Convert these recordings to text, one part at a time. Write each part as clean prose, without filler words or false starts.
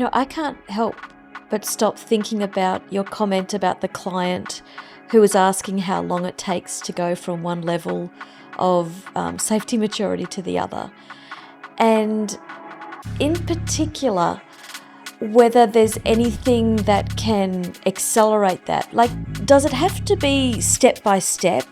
I can't help but stop thinking about your comment about the client who was asking how long it takes to go from one level of safety maturity to the other. And in particular, whether there's anything that can accelerate that. Like, does it have to be step by step?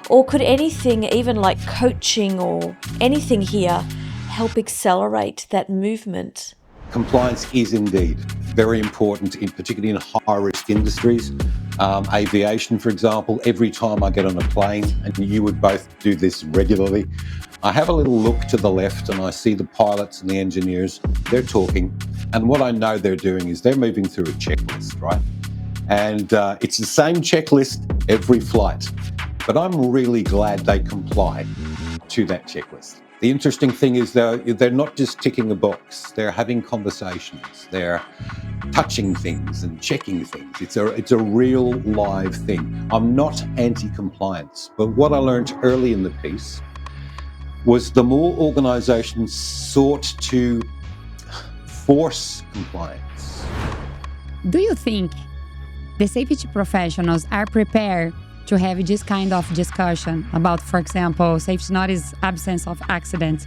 Or could anything, even like coaching or anything here, help accelerate that movement? Compliance is indeed very important, particularly in high-risk industries. Aviation, for example, every time I get on a plane, and you would both do this regularly, I have a little look to the left and I see the pilots and the engineers, they're talking, and what I know they're doing is they're moving through a checklist, right? And it's the same checklist every flight, but I'm really glad they comply to that checklist. The interesting thing is they're not just ticking a box, they're having conversations, they're touching things and checking things. It's a real live thing. I'm not anti-compliance, but what I learned early in the piece was the more organisations sought to force compliance. Do you think the safety professionals are prepared to have this kind of discussion about, for example, safety not is absence of accidents?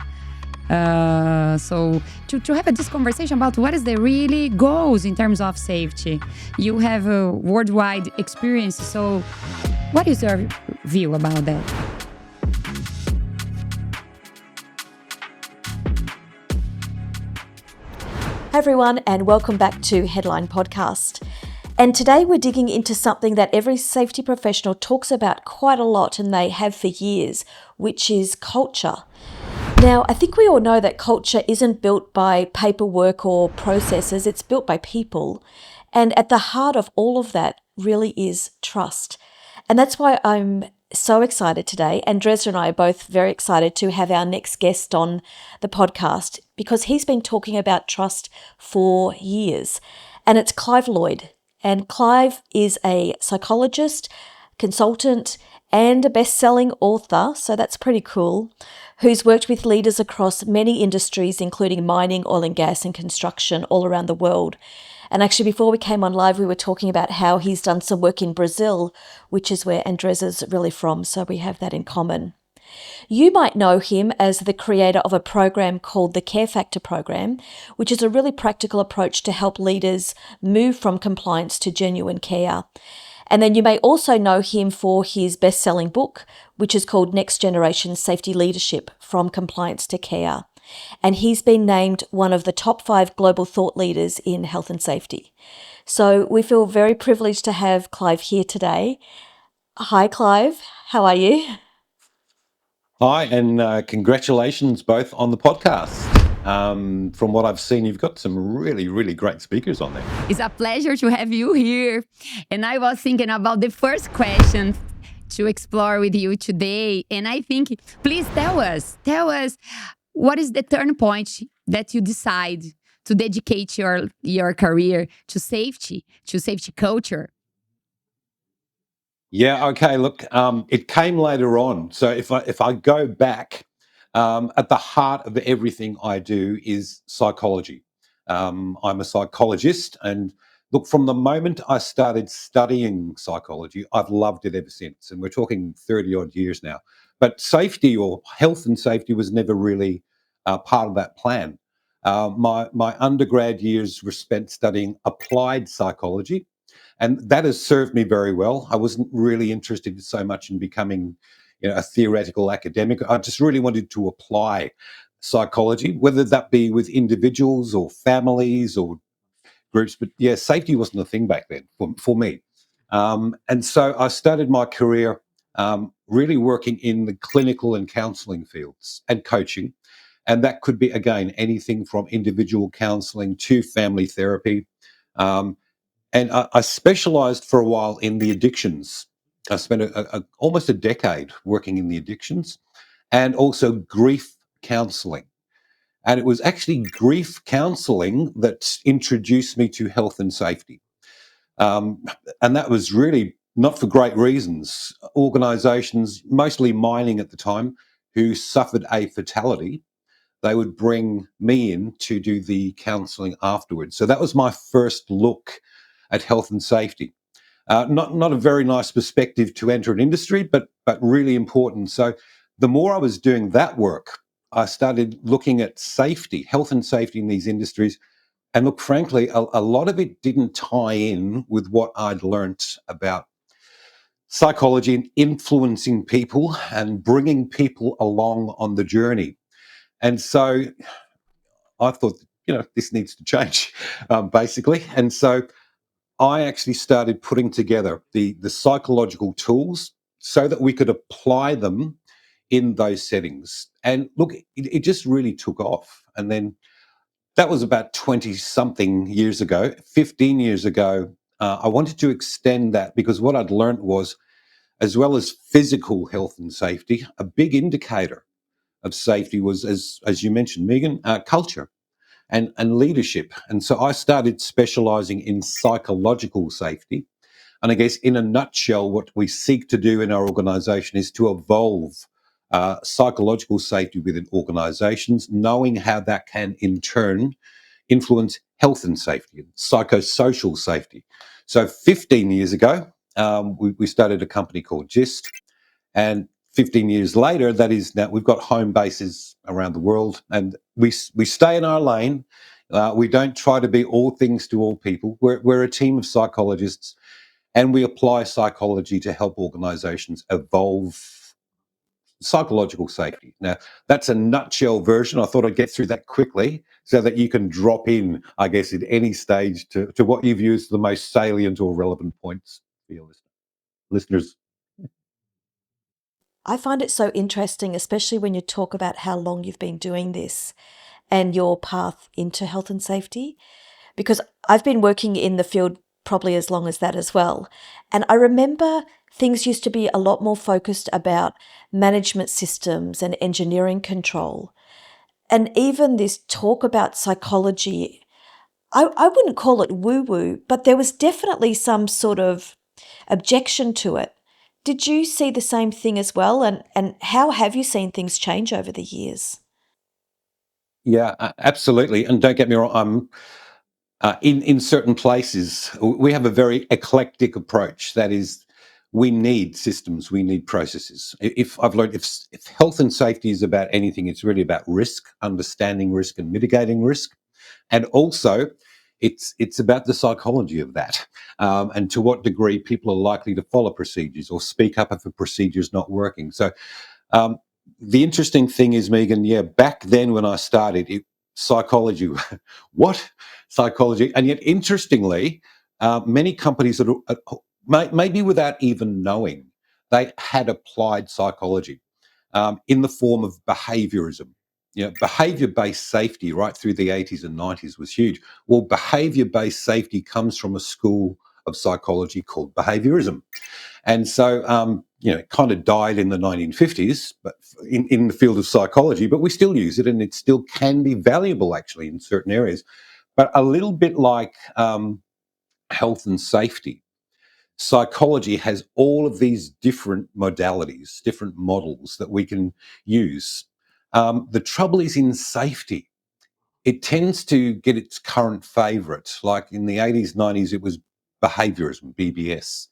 So to have this conversation about what is the really goals in terms of safety. You have a worldwide experience, so what is your view about that? Hi everyone, and welcome back to Headline Podcast. And today we're digging into something that every safety professional talks about quite a lot, and they have for years, which is culture. Now, I think we all know that culture isn't built by paperwork or processes, it's built by people. And at the heart of all of that really is trust. And that's why I'm so excited today. Andreza and I are both very excited to have our next guest on the podcast because he's been talking about trust for years. And it's Clive Lloyd. And Clive is a psychologist, consultant, and a best-selling author, so that's pretty cool, who's worked with leaders across many industries, including mining, oil and gas, and construction all around the world. And actually, before we came on live, we were talking about how he's done some work in Brazil, which is where Andreza's really from, so we have that in common. You might know him as the creator of a program called the Care Factor Program, which is a really practical approach to help leaders move from compliance to genuine care. And then you may also know him for his best-selling book, which is called Next Generation Safety Leadership: From Compliance to Care. And he's been named one of the top 5 global thought leaders in health and safety. So we feel very privileged to have Clive here today. Hi, Clive. How are you? Hi, and congratulations both on the podcast. From what I've seen, you've got some really, really great speakers on there. It's a pleasure to have you here. And I was thinking about the first question to explore with you today. And I think, please tell us, what is the turn point that you decide to dedicate your career to safety culture? Yeah, okay, look, it came later on. So if I go back, at the heart of everything I do is psychology. I'm a psychologist, and look, from the moment I started studying psychology, I've loved it ever since. And we're talking 30 odd years now. But safety or health and safety was never really part of that plan. My undergrad years were spent studying applied psychology, and that has served me very well. I wasn't really interested so much in becoming, a theoretical academic. I just really wanted to apply psychology, whether that be with individuals or families or groups. But yeah, safety wasn't a thing back then for me. And so I started my career really working in the clinical and counselling fields and coaching. And that could be, again, anything from individual counselling to family therapy. And I specialised for a while in the addictions. I spent almost a decade working in the addictions and also grief counselling. And it was actually grief counselling that introduced me to health and safety. And that was really not for great reasons. Organisations, mostly mining at the time, who suffered a fatality, they would bring me in to do the counselling afterwards. So that was my first look at health and safety. Not a very nice perspective to enter an industry, but really important. So the more I was doing that work, I started looking at safety, health and safety in these industries. And look, frankly, a lot of it didn't tie in with what I'd learnt about psychology and influencing people and bringing people along on the journey. And so I thought, this needs to change, basically. And so I actually started putting together the psychological tools so that we could apply them in those settings. And look, it just really took off. And then that was about 20 something years ago, 15 years ago. I wanted to extend that because what I'd learned was, as well as physical health and safety, a big indicator of safety was, as you mentioned, Megan, culture and leadership. And so I started specializing in psychological safety. And I guess in a nutshell, what we seek to do in our organization is to evolve psychological safety within organizations, knowing how that can in turn influence health and safety and psychosocial safety. So 15 years ago, we started a company called GYST. And 15 years later, that is now we've got home bases around the world, and we stay in our lane. We don't try to be all things to all people. We're a team of psychologists, and we apply psychology to help organisations evolve psychological safety. Now, that's a nutshell version. I thought I'd get through that quickly so that you can drop in, I guess, at any stage to what you view as the most salient or relevant points for your listeners. I find it so interesting, especially when you talk about how long you've been doing this and your path into health and safety, because I've been working in the field probably as long as that as well. And I remember things used to be a lot more focused about management systems and engineering control. And even this talk about psychology, I wouldn't call it woo-woo, but there was definitely some sort of objection to it. Did you see the same thing as well? And how have you seen things change over the years? Yeah, absolutely. And don't get me wrong, in certain places, we have a very eclectic approach. That is, we need systems, we need processes. If I've learned, if health and safety is about anything, it's really about risk, understanding risk, and mitigating risk, and also it's about the psychology of that, and to what degree people are likely to follow procedures or speak up if a procedure is not working. So um, the interesting thing is, Megan, yeah, back then when I started, psychology, what psychology? And yet, interestingly, many companies that maybe without even knowing, they had applied psychology in the form of behaviorism. Behavior-based safety right through the 80s and 90s was huge. Well, behavior-based safety comes from a school of psychology called behaviorism. And so, it kind of died in the 1950s, but in the field of psychology, but we still use it and it still can be valuable actually in certain areas. But a little bit like health and safety, psychology has all of these different modalities, different models that we can use. The trouble is in safety, it tends to get its current favourite. Like in the 80s, 90s, it was behaviorism, BBS.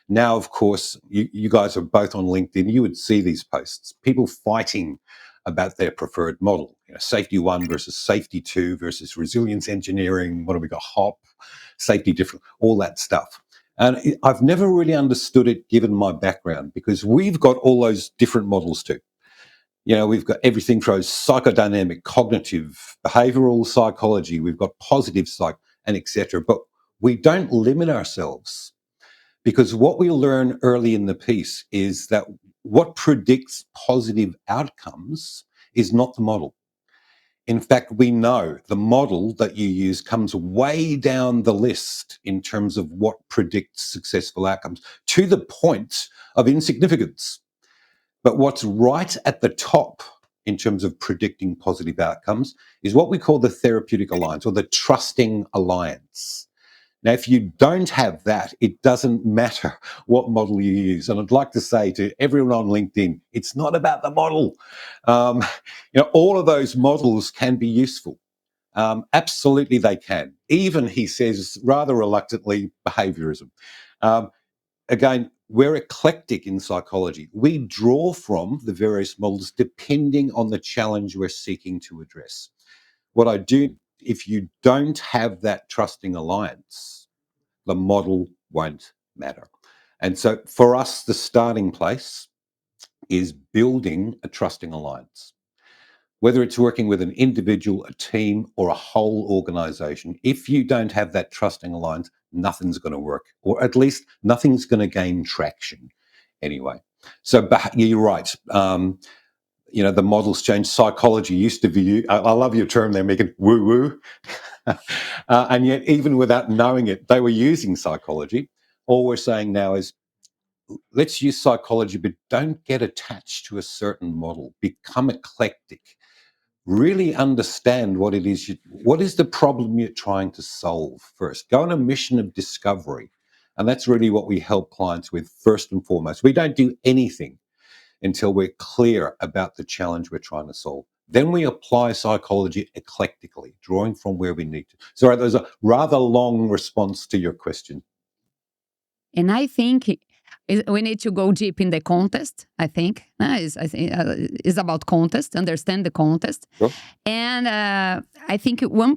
Now, of course, you guys are both on LinkedIn. You would see these posts, people fighting about their preferred model. Safety one versus safety two versus resilience engineering. What do we got? HOP, safety different, all that stuff. And I've never really understood it given my background because we've got all those different models too. We've got everything from psychodynamic, cognitive, behavioral psychology. We've got positive psych and etc. But we don't limit ourselves because what we learn early in the piece is that what predicts positive outcomes is not the model. In fact, we know the model that you use comes way down the list in terms of what predicts successful outcomes to the point of insignificance. But what's right at the top in terms of predicting positive outcomes is what we call the therapeutic alliance or the trusting alliance. Now, if you don't have that, it doesn't matter what model you use. And I'd like to say to everyone on LinkedIn, it's not about the model. Um, all of those models can be useful. Absolutely, they can. Even, he says, rather reluctantly, behaviorism. Again, we're eclectic in psychology. We draw from the various models depending on the challenge we're seeking to address. What I do, if you don't have that trusting alliance, the model won't matter. And so for us, the starting place is building a trusting alliance. Whether it's working with an individual, a team, or a whole organization, if you don't have that trusting alliance, nothing's going to work, or at least nothing's going to gain traction anyway. So you're right. The models change. Psychology used to view, I love your term there, Megan, woo-woo. And yet, even without knowing it, they were using psychology. All we're saying now is, let's use psychology, but don't get attached to a certain model. Become eclectic. Really understand what it is. What is the problem you're trying to solve first? Go on a mission of discovery. And that's really what we help clients with first and foremost. We don't do anything until we're clear about the challenge we're trying to solve. Then we apply psychology eclectically, drawing from where we need to. Sorry, there's a rather long response to your question. And I think we need to go deep in the context, I think. It's about context, understand the context. Sure. And I think we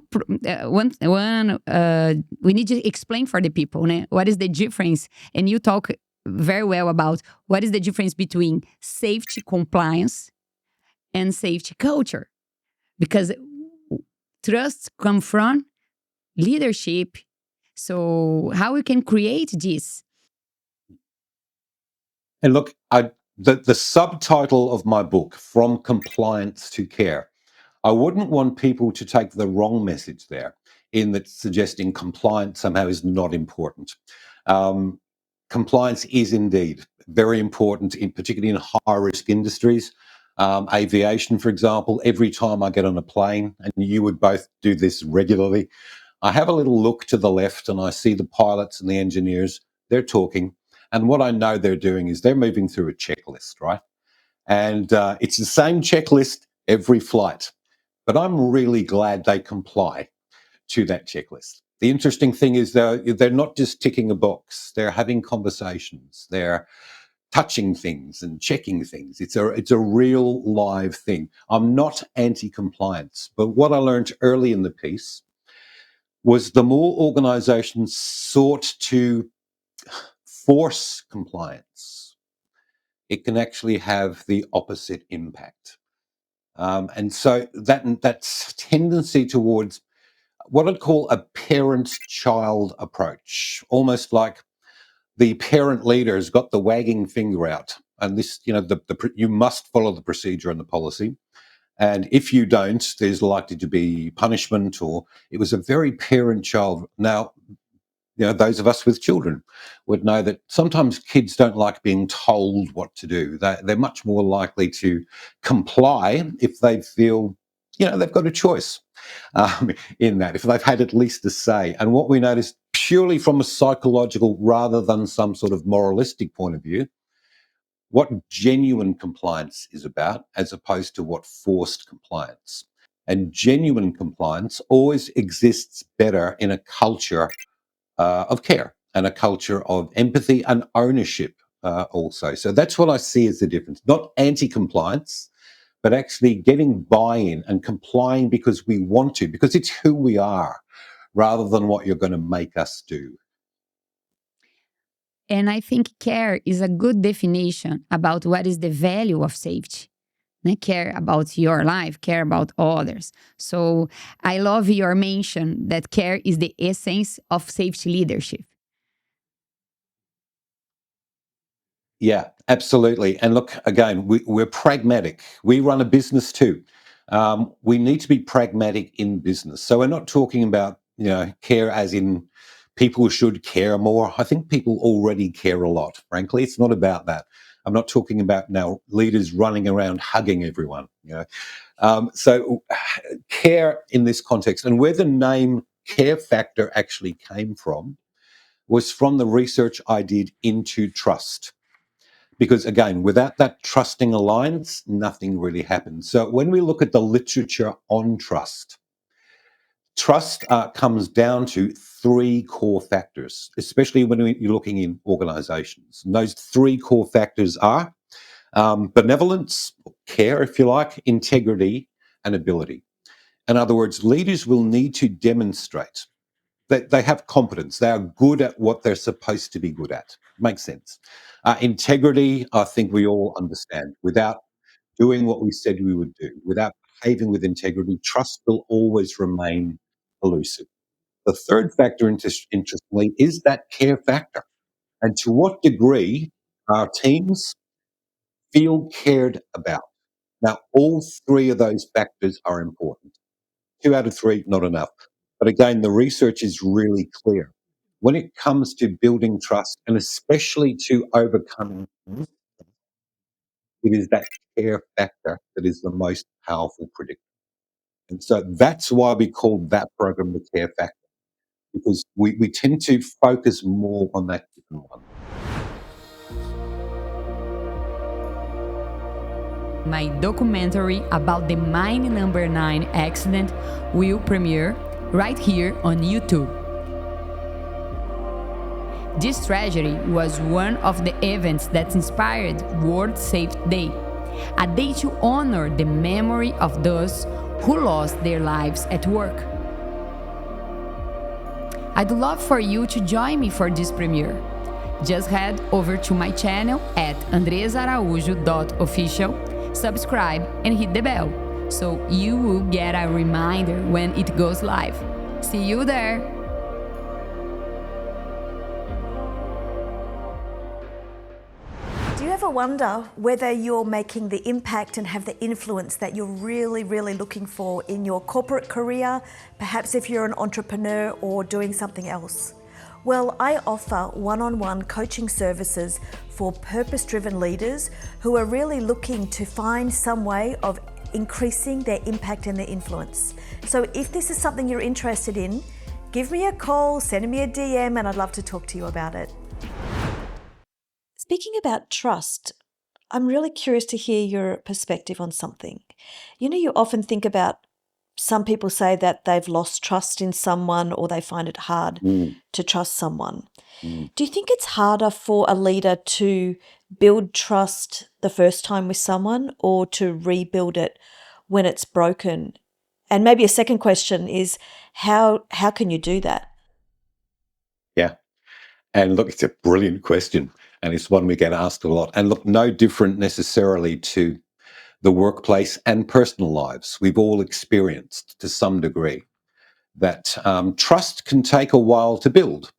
need to explain for the people what is the difference. And you talk very well about what is the difference between safety compliance and safety culture. Because trust comes from leadership. So how we can create this? And look, the subtitle of my book, From Compliance to Care, I wouldn't want people to take the wrong message there in that suggesting compliance somehow is not important. Compliance is indeed very important, particularly in high-risk industries. Aviation, for example, every time I get on a plane, and you would both do this regularly, I have a little look to the left and I see the pilots and the engineers, they're talking. And what I know they're doing is they're moving through a checklist, right? And it's the same checklist every flight. But I'm really glad they comply to that checklist. The interesting thing is they're not just ticking a box. They're having conversations. They're touching things and checking things. It's a real live thing. I'm not anti-compliance, but what I learned early in the piece was the more organizations sought to force compliance, it can actually have the opposite impact. And so that's tendency towards what I'd call a parent-child approach, almost like the parent leader has got the wagging finger out, and this, you must follow the procedure and the policy. And if you don't, there's likely to be punishment, or it was a very parent-child. Now, those of us with children would know that sometimes kids don't like being told what to do. They're much more likely to comply if they feel, they've got a choice in that, if they've had at least a say. And what we notice purely from a psychological rather than some sort of moralistic point of view, what genuine compliance is about as opposed to what forced compliance. And genuine compliance always exists better in a culture of care and a culture of empathy and ownership also. So that's what I see as the difference. Not anti-compliance, but actually getting buy-in and complying because we want to, because it's who we are, rather than what you're going to make us do. And I think care is a good definition about what is the value of safety. Care about your life, care about others. So I love your mention that care is the essence of safety leadership. Yeah, absolutely. And look, again, we're pragmatic. We run a business too. We need to be pragmatic in business. So we're not talking about, care as in people should care more. I think people already care a lot, frankly. It's not about that. I'm not talking about now leaders running around hugging everyone. So care in this context, and where the name care factor actually came from was from the research I did into trust. Because again, without that trusting alliance, nothing really happens. So when we look at the literature on trust, trust comes down to three core factors, especially when you're looking in organizations. And those three core factors are benevolence, care, if you like, integrity, and ability. In other words, leaders will need to demonstrate that they have competence. They are good at what they're supposed to be good at. Makes sense. Integrity, I think we all understand. Without doing what we said we would do, without behaving with integrity, trust will always remain elusive. The third factor, interestingly, is that care factor. And to what degree our teams feel cared about. Now, all three of those factors are important. 2 out of 3, not enough. But again, the research is really clear. When it comes to building trust, and especially to overcoming, it is that care factor that is the most powerful predictor. And so that's why we call that program the care factor, because we tend to focus more on that different one. My documentary about the Mine Number 9 accident will premiere right here on YouTube. This tragedy was one of the events that inspired World Safety Day, a day to honor the memory of those who lost their lives at work. I'd love for you to join me for this premiere. Just head over to my channel at andrezaaraújo.official, subscribe and hit the bell so you will get a reminder when it goes live. See you there! Do you ever wonder whether you're making the impact and have the influence that you're really, really looking for in your corporate career, perhaps if you're an entrepreneur or doing something else? Well, I offer one-on-one coaching services for purpose-driven leaders who are really looking to find some way of increasing their impact and their influence. So if this is something you're interested in, give me a call, send me a DM, and I'd love to talk to you about it. Speaking about trust, I'm really curious to hear your perspective on something. You know, you often think about some people say that they've lost trust in someone or they find it hard to trust someone. Do you think it's harder for a leader to build trust the first time with someone or to rebuild it when it's broken? And maybe a second question is, how can you do that? Yeah. And look, it's a brilliant question. And it's one we get asked a lot. And look, no different necessarily to the workplace and personal lives. We've all experienced to some degree that trust can take a while to build.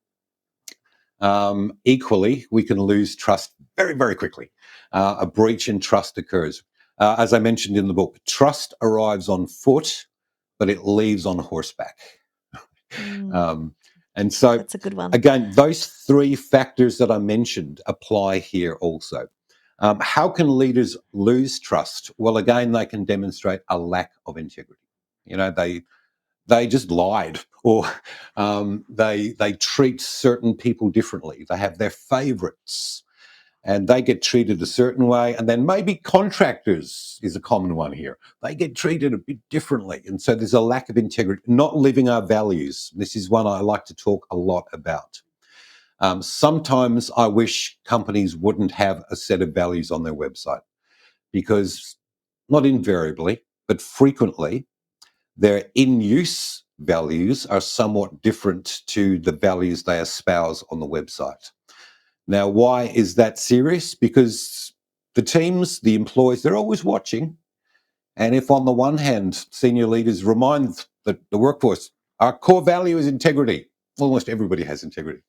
Equally, we can lose trust very, very quickly. A breach in trust occurs. As I mentioned in the book, trust arrives on foot, but it leaves on horseback. And so, That's a good one. again, those three factors that I mentioned apply here also. How can leaders lose trust? Well, again, they can demonstrate a lack of integrity. You know, they just lied, or they treat certain people differently. They have their favorites, and they get treated a certain way. And then maybe contractors is a common one here. They get treated a bit differently. And so there's a lack of integrity, not living our values. This is one I like to talk a lot about. Sometimes I wish companies wouldn't have a set of values on their website, because not invariably, but frequently, their in-use values are somewhat different to the values they espouse on the website. Now, why is that serious? Because the teams, the employees, they're always watching. And if on the one hand, senior leaders remind the workforce, our core value is integrity. Almost everybody has integrity.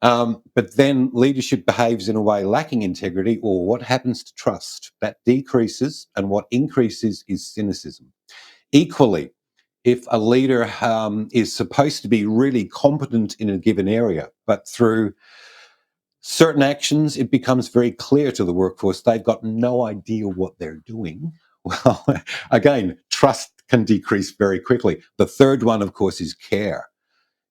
But then leadership behaves in a way lacking integrity, or what happens to trust? That decreases, and what increases is cynicism. Equally, if a leader is supposed to be really competent in a given area, but through certain actions, it becomes very clear to the workforce they've got no idea what they're doing. Well, again, trust can decrease very quickly. The third one, of course, is care.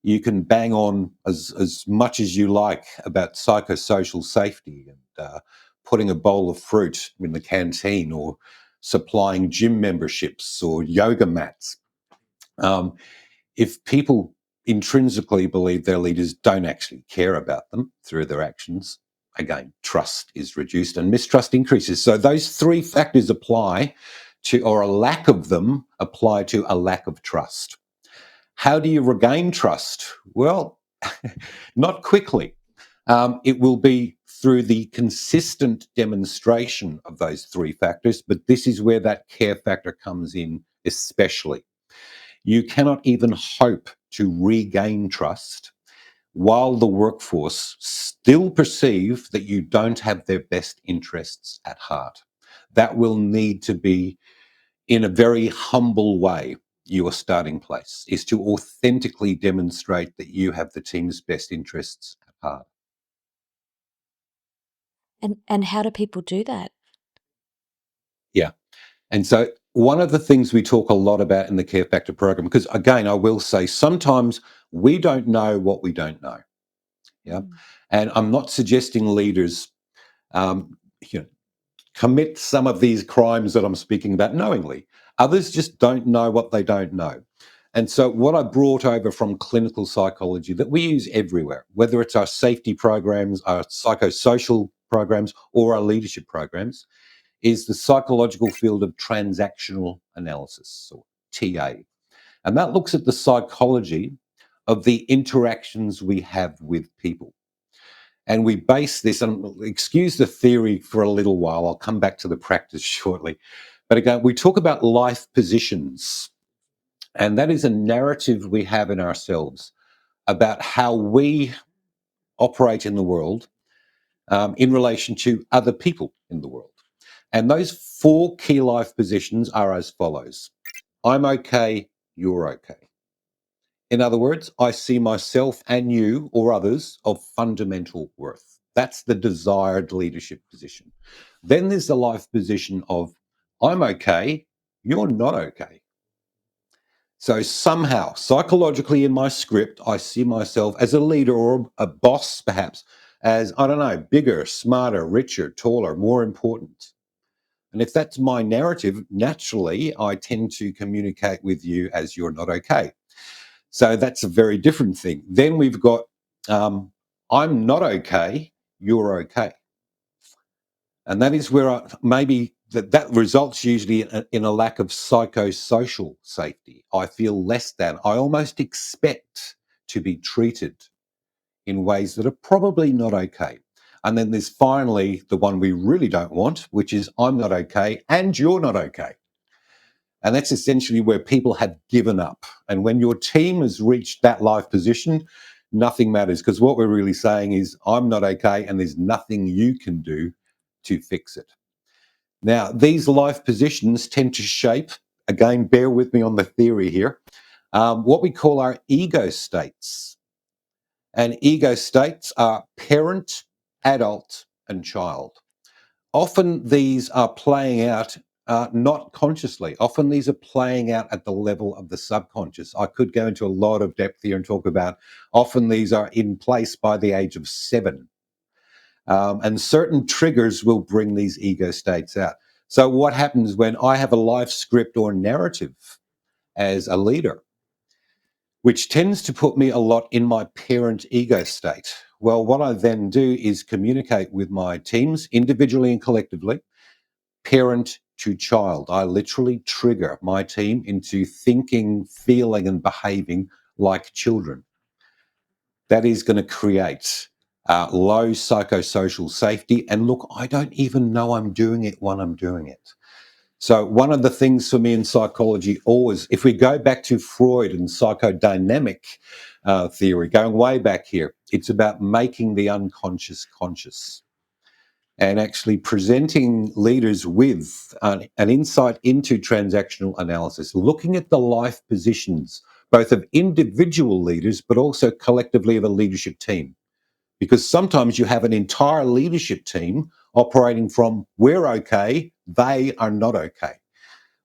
You can bang on as much as you like about psychosocial safety and putting a bowl of fruit in the canteen or supplying gym memberships or yoga mats. If people intrinsically believe their leaders don't actually care about them through their actions, again, trust is reduced and mistrust increases. So those three factors apply to, or a lack of them apply to a lack of trust. How do you regain trust? Well, not quickly. It will be through the consistent demonstration of those three factors, but this is where that care factor comes in especially. You cannot even hope to regain trust while the workforce still perceive that you don't have their best interests at heart. That will need to be, in a very humble way, your starting place is to authentically demonstrate that you have the team's best interests at heart. And how do people do that? Yeah. And so one of the things we talk a lot about in the Care Factor program, because again, I will say sometimes we don't know what we don't know. Yeah. And I'm not suggesting leaders, you know, commit some of these crimes that I'm speaking about knowingly. Others just don't know what they don't know. And so what I brought over from clinical psychology that we use everywhere, whether it's our safety programs, our psychosocial programs, or our leadership programs, is the psychological field of transactional analysis, or TA. And that looks at the psychology of the interactions we have with people. And we base this, and excuse the theory for a little while, I'll come back to the practice shortly. But again, we talk about life positions. And that is a narrative we have in ourselves about how we operate in the world in relation to other people in the world. And those four key life positions are as follows. I'm okay, you're okay. In other words, I see myself and you or others of fundamental worth. That's the desired leadership position. Then there's the life position of I'm okay, you're not okay. So somehow, psychologically in my script, I see myself as a leader or a boss, perhaps, as, I don't know, bigger, smarter, richer, taller, more important. And if that's my narrative, naturally, I tend to communicate with you as you're not okay. So that's a very different thing. Then we've got, I'm not okay, you're okay. And that is where maybe that results usually in a lack of psychosocial safety. I feel less than. I almost expect to be treated in ways that are probably not okay. And then there's finally the one we really don't want, which is I'm not okay and you're not okay. And that's essentially where people have given up. And when your team has reached that life position, nothing matters, because what we're really saying is I'm not okay and there's nothing you can do to fix it. Now, these life positions tend to shape, again, bear with me on the theory here, what we call our ego states. And ego states are parent, adult, and child. Often these are playing out not consciously. Often these are playing out at the level of the subconscious. I could go into a lot of depth here and talk about often these are in place by the age of 7. And certain triggers will bring these ego states out. So what happens when I have a life script or narrative as a leader, which tends to put me a lot in my parent ego state? Well, what I then do is communicate with my teams individually and collectively, parent to child. I literally trigger my team into thinking, feeling, and behaving like children. That is going to create low psychosocial safety. And look, I don't even know I'm doing it when I'm doing it. So one of the things for me in psychology always, if we go back to Freud and psychodynamic theory, going way back here, it's about making the unconscious conscious and actually presenting leaders with an insight into transactional analysis, looking at the life positions, both of individual leaders, but also collectively of a leadership team. Because sometimes you have an entire leadership team operating from we're okay, they are not okay.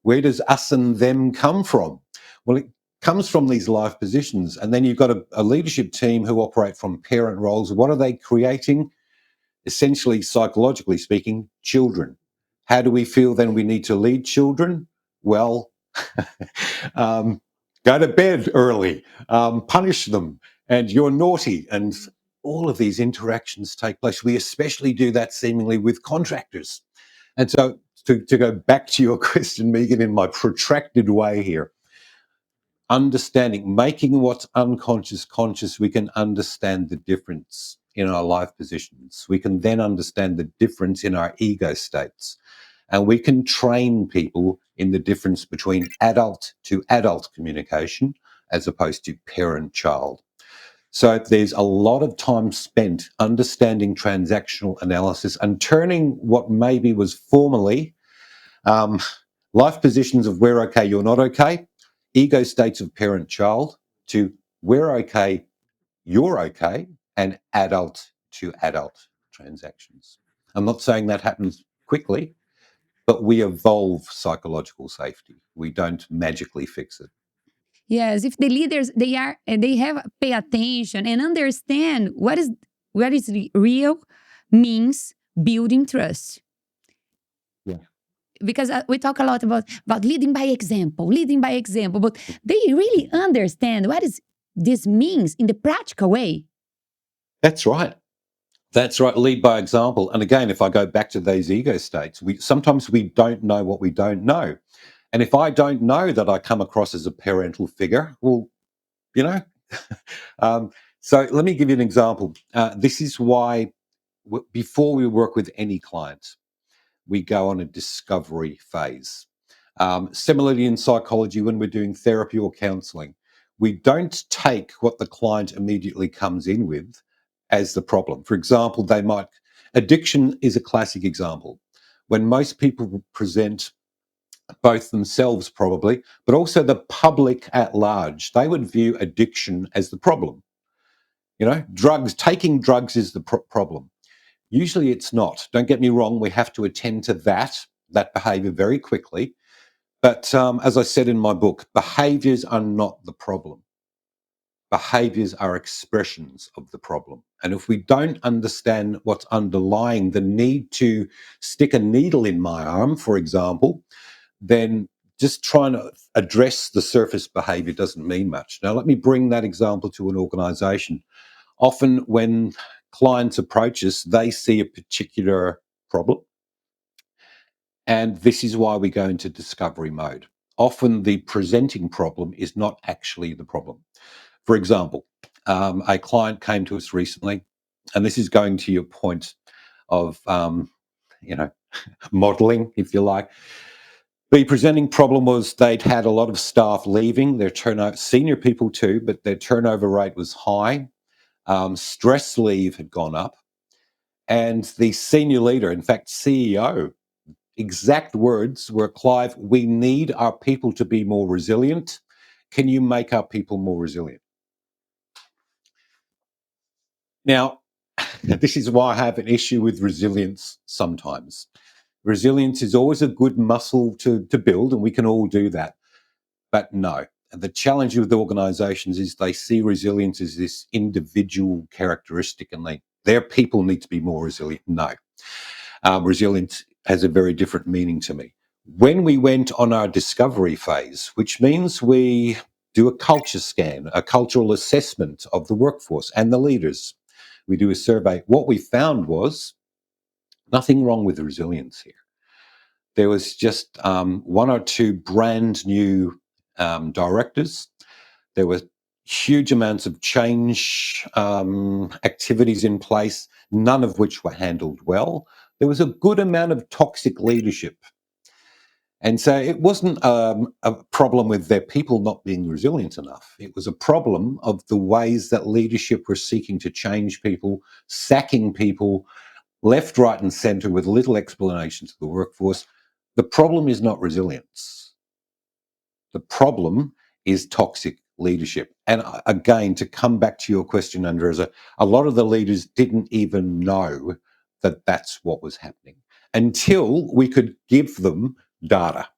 Where does us and them come from? Well, it comes from these life positions. And then you've got a leadership team who operate from parent roles. What are they creating? Essentially, psychologically speaking, children. How do we feel then we need to lead children? Well, go to bed early, punish them, and you're naughty. And all of these interactions take place. We especially do that seemingly with contractors. And so to go back to your question, Megan, in my protracted way here, understanding, making what's unconscious conscious, we can understand the difference in our life positions. We can then understand the difference in our ego states. And we can train people in the difference between adult to adult communication as opposed to parent-child. So there's a lot of time spent understanding transactional analysis and turning what maybe was formerly life positions of we're okay, you're not okay, ego states of parent-child, to we're okay, you're okay, and adult to adult transactions. I'm not saying that happens quickly, but we evolve psychological safety. We don't magically fix it. Yes, if the leaders they have pay attention and understand what is real means building trust. Yeah. Because we talk a lot about leading by example, but they really understand what is this means in the practical way. That's right. That's right. Lead by example. And again, if I go back to these ego states, sometimes we don't know what we don't know. And if I don't know that I come across as a parental figure, well, you know. So let me give you an example. This is why before we work with any client, we go on a discovery phase. Similarly in psychology, when we're doing therapy or counseling, we don't take what the client immediately comes in with as the problem. For example, addiction is a classic example. When most people present, both themselves probably, but also the public at large, they would view addiction as the problem. You know, taking drugs is the problem. Usually it's not. Don't get me wrong, we have to attend to that behavior very quickly. But as I said in my book, behaviors are not the problem. Behaviors are expressions of the problem. And if we don't understand what's underlying the need to stick a needle in my arm, for example, then just trying to address the surface behavior doesn't mean much. Now, let me bring that example to an organization. Often when clients approach us, they see a particular problem. And this is why we go into discovery mode. Often the presenting problem is not actually the problem. For example, a client came to us recently, and this is going to your point of, modeling, if you like. The presenting problem was they'd had a lot of staff leaving, their turnover, senior people too, but their turnover rate was high. Stress leave had gone up. And the senior leader, in fact, CEO, exact words were, Clive, we need our people to be more resilient. Can you make our people more resilient? Now, this is why I have an issue with resilience sometimes. Resilience is always a good muscle to build, and we can all do that. But no, the challenge with organizations is they see resilience as this individual characteristic, and their people need to be more resilient. No, resilience has a very different meaning to me. When we went on our discovery phase, which means we do a culture scan, a cultural assessment of the workforce and the leaders, we do a survey. What we found was nothing wrong with resilience here. There was just one or two brand new directors. There were huge amounts of change activities in place, none of which were handled well. There was a good amount of toxic leadership. And so it wasn't a problem with their people not being resilient enough. It was a problem of the ways that leadership were seeking to change people, sacking people left, right, and centre with little explanation to the workforce. The problem is not resilience. The problem is toxic leadership. And again, to come back to your question, Andreza, a lot of the leaders didn't even know that that's what was happening until we could give them data.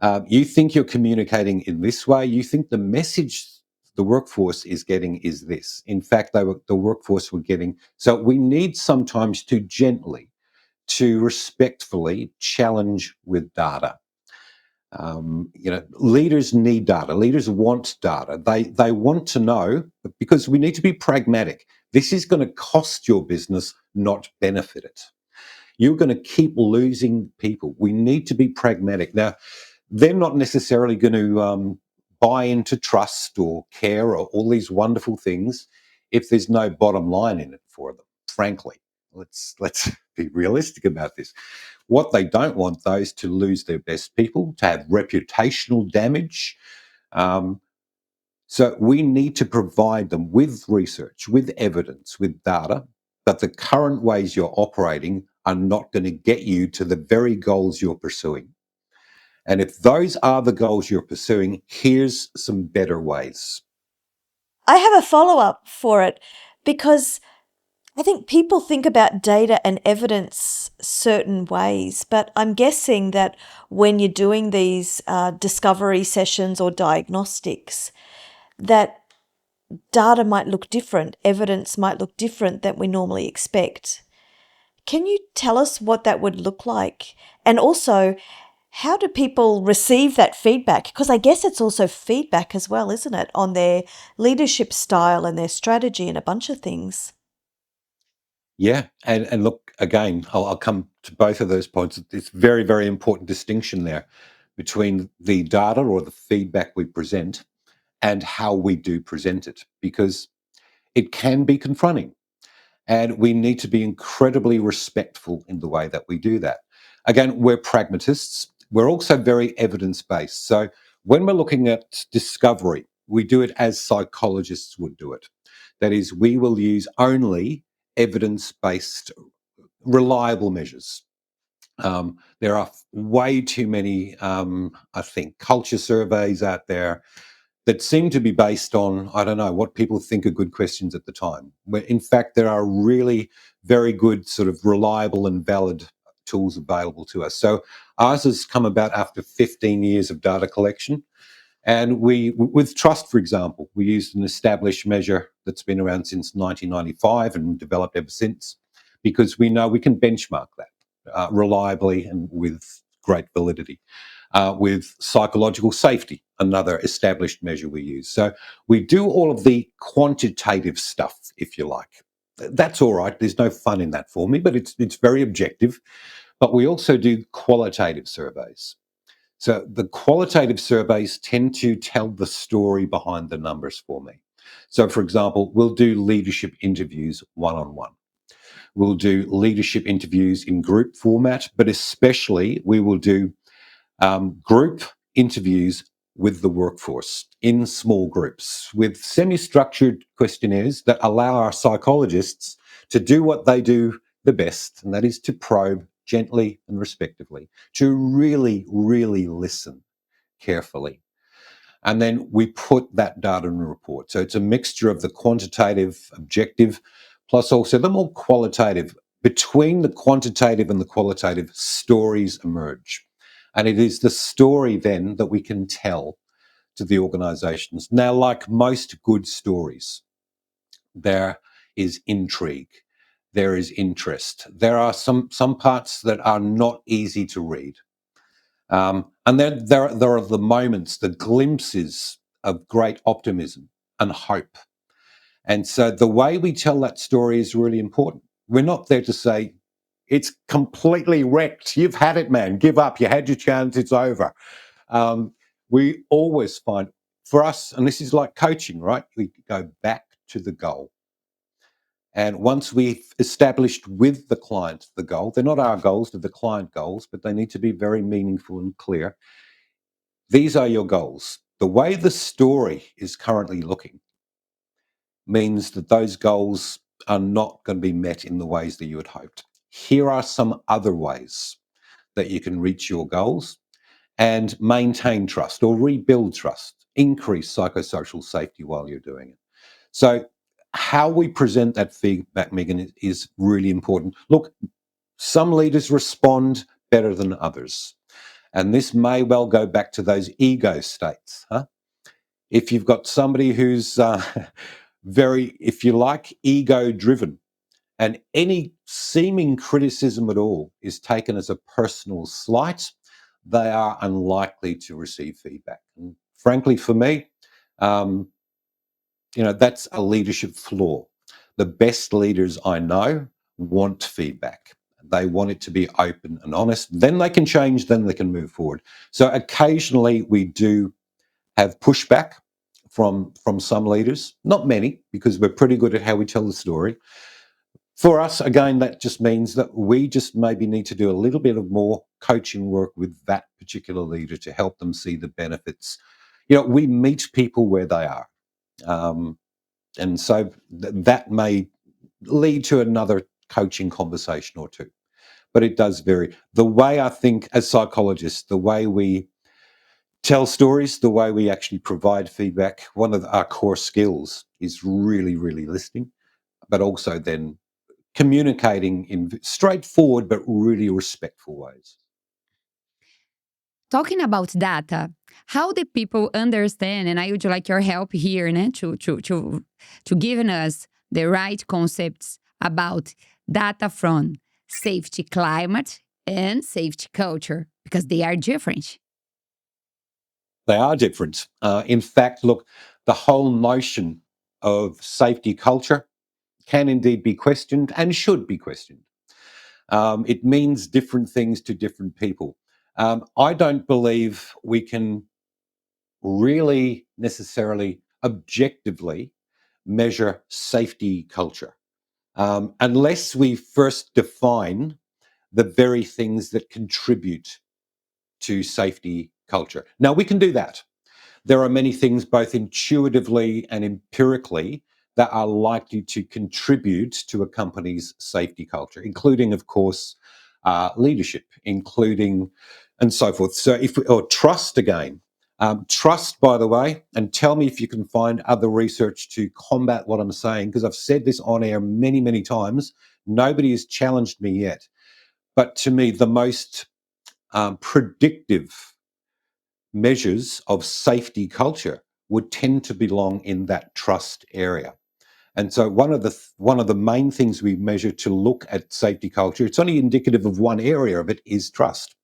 You think you're communicating in this way. You think the message the workforce is getting is this. In fact, the workforce were getting. So we need sometimes to gently, to respectfully challenge with data. Leaders need data. Leaders want data. They want to know, because we need to be pragmatic. This is going to cost your business, not benefit it. You're going to keep losing people. We need to be pragmatic. Now, they're not necessarily going to buy into trust or care or all these wonderful things if there's no bottom line in it for them. Frankly, let's be realistic about this. What they don't want, though, is to lose their best people, to have reputational damage. So we need to provide them with research, with evidence, with data, that the current ways you're operating are not going to get you to the very goals you're pursuing. And if those are the goals you're pursuing, here's some better ways. I have a follow-up for it because I think people think about data and evidence certain ways, but I'm guessing that when you're doing these discovery sessions or diagnostics, that data might look different, evidence might look different than we normally expect. Can you tell us what that would look like? And also, how do people receive that feedback? Because I guess it's also feedback as well, isn't it, on their leadership style and their strategy and a bunch of things. Yeah, and look, again, I'll come to both of those points. It's very, very important distinction there between the data or the feedback we present and how we do present it, because it can be confronting. And we need to be incredibly respectful in the way that we do that. Again, we're pragmatists. We're also very evidence based. So when we're looking at discovery, we do it as psychologists would do it. That is, we will use only evidence based, reliable measures. There are way too many, I think, culture surveys out there that seem to be based on, I don't know, what people think are good questions at the time. Where in fact, there are really very good, sort of reliable and valid tools available to us. So ours has come about after 15 years of data collection. And with trust, for example, we used an established measure that's been around since 1995 and developed ever since, because we know we can benchmark that reliably and with great validity. With psychological safety, another established measure we use. So we do all of the quantitative stuff, if you like. That's all right. There's no fun in that for me, but it's very objective. But we also do qualitative surveys. So the qualitative surveys tend to tell the story behind the numbers for me. So, for example, we'll do leadership interviews one-on-one. We'll do leadership interviews in group format, but especially we will do group interviews with the workforce in small groups with semi-structured questionnaires that allow our psychologists to do what they do the best, and that is to probe gently and respectively, to really, really listen carefully. And then we put that data in a report. So it's a mixture of the quantitative, objective, plus also the more qualitative. Between the quantitative and the qualitative, stories emerge. And it is the story then that we can tell to the organizations. Now, like most good stories, there is intrigue, there is interest. There are some parts that are not easy to read. And then there are the moments, the glimpses of great optimism and hope. And so the way we tell that story is really important. We're not there to say, it's completely wrecked. You've had it, man. Give up. You had your chance. It's over. We always find, for us, and this is like coaching, right? We go back to the goal. And once we've established with the client the goal, they're not our goals, they're the client goals, but they need to be very meaningful and clear. These are your goals. The way the story is currently looking means that those goals are not going to be met in the ways that you had hoped. Here are some other ways that you can reach your goals and maintain trust or rebuild trust, increase psychosocial safety while you're doing it. So, how we present that feedback, Megan, is really important. Look, some leaders respond better than others. And this may well go back to those ego states. Huh? If you've got somebody who's very, if you like, ego-driven, and any seeming criticism at all is taken as a personal slight, they are unlikely to receive feedback. And frankly, for me, that's a leadership flaw. The best leaders I know want feedback. They want it to be open and honest. Then they can change, then they can move forward. So occasionally we do have pushback from some leaders, not many, because we're pretty good at how we tell the story. For us, again, that just means that we just maybe need to do a little bit of more coaching work with that particular leader to help them see the benefits. We meet people where they are. And so that may lead to another coaching conversation or two. But it does vary. The way I think as psychologists, the way we tell stories, the way we actually provide feedback, one of our core skills is really, really listening, but also then communicating in straightforward but really respectful ways. Talking about data, how do people understand, and I would like your help here, to giving us the right concepts about data from safety climate and safety culture, because they are different. They are different. In fact, look, the whole notion of safety culture can indeed be questioned and should be questioned. It means different things to different people. I don't believe we can really necessarily objectively measure safety culture unless we first define the very things that contribute to safety culture. Now, we can do that. There are many things, both intuitively and empirically, that are likely to contribute to a company's safety culture, including, of course, leadership, including and so forth. So, or trust again. Trust, by the way, and tell me if you can find other research to combat what I'm saying, because I've said this on air many, many times. Nobody has challenged me yet. But to me, the most predictive measures of safety culture would tend to belong in that trust area. And so one of the main things we measure to look at safety culture, it's only indicative of one area of it, is trust.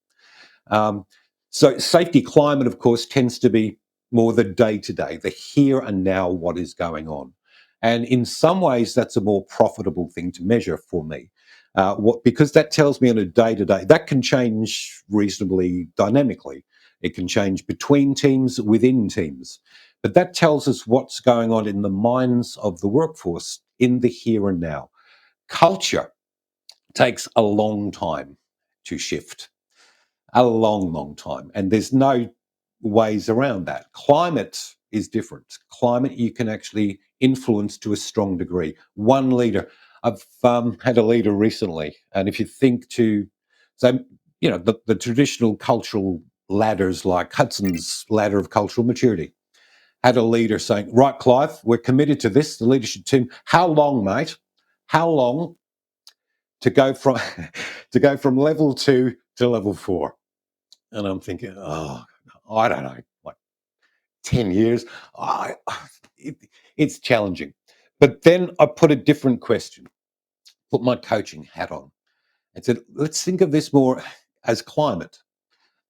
So safety climate, of course, tends to be more the day-to-day, the here and now, what is going on. And in some ways, that's a more profitable thing to measure for me. Because that tells me on a day-to-day, that can change reasonably dynamically. It can change between teams, within teams. But that tells us what's going on in the minds of the workforce in the here and now. Culture takes a long time to shift, a long, long time. And there's no ways around that. Climate is different. Climate you can actually influence to a strong degree. One leader, I've had a leader recently, and if you think the traditional cultural ladders like Hudson's ladder of cultural maturity, had a leader saying, right, Clive, we're committed to this, the leadership team. How long, mate? How long to go from level 2 to level 4? And I'm thinking, I don't know, like 10 years. It's challenging. But then I put a different question, put my coaching hat on, and said, let's think of this more as climate.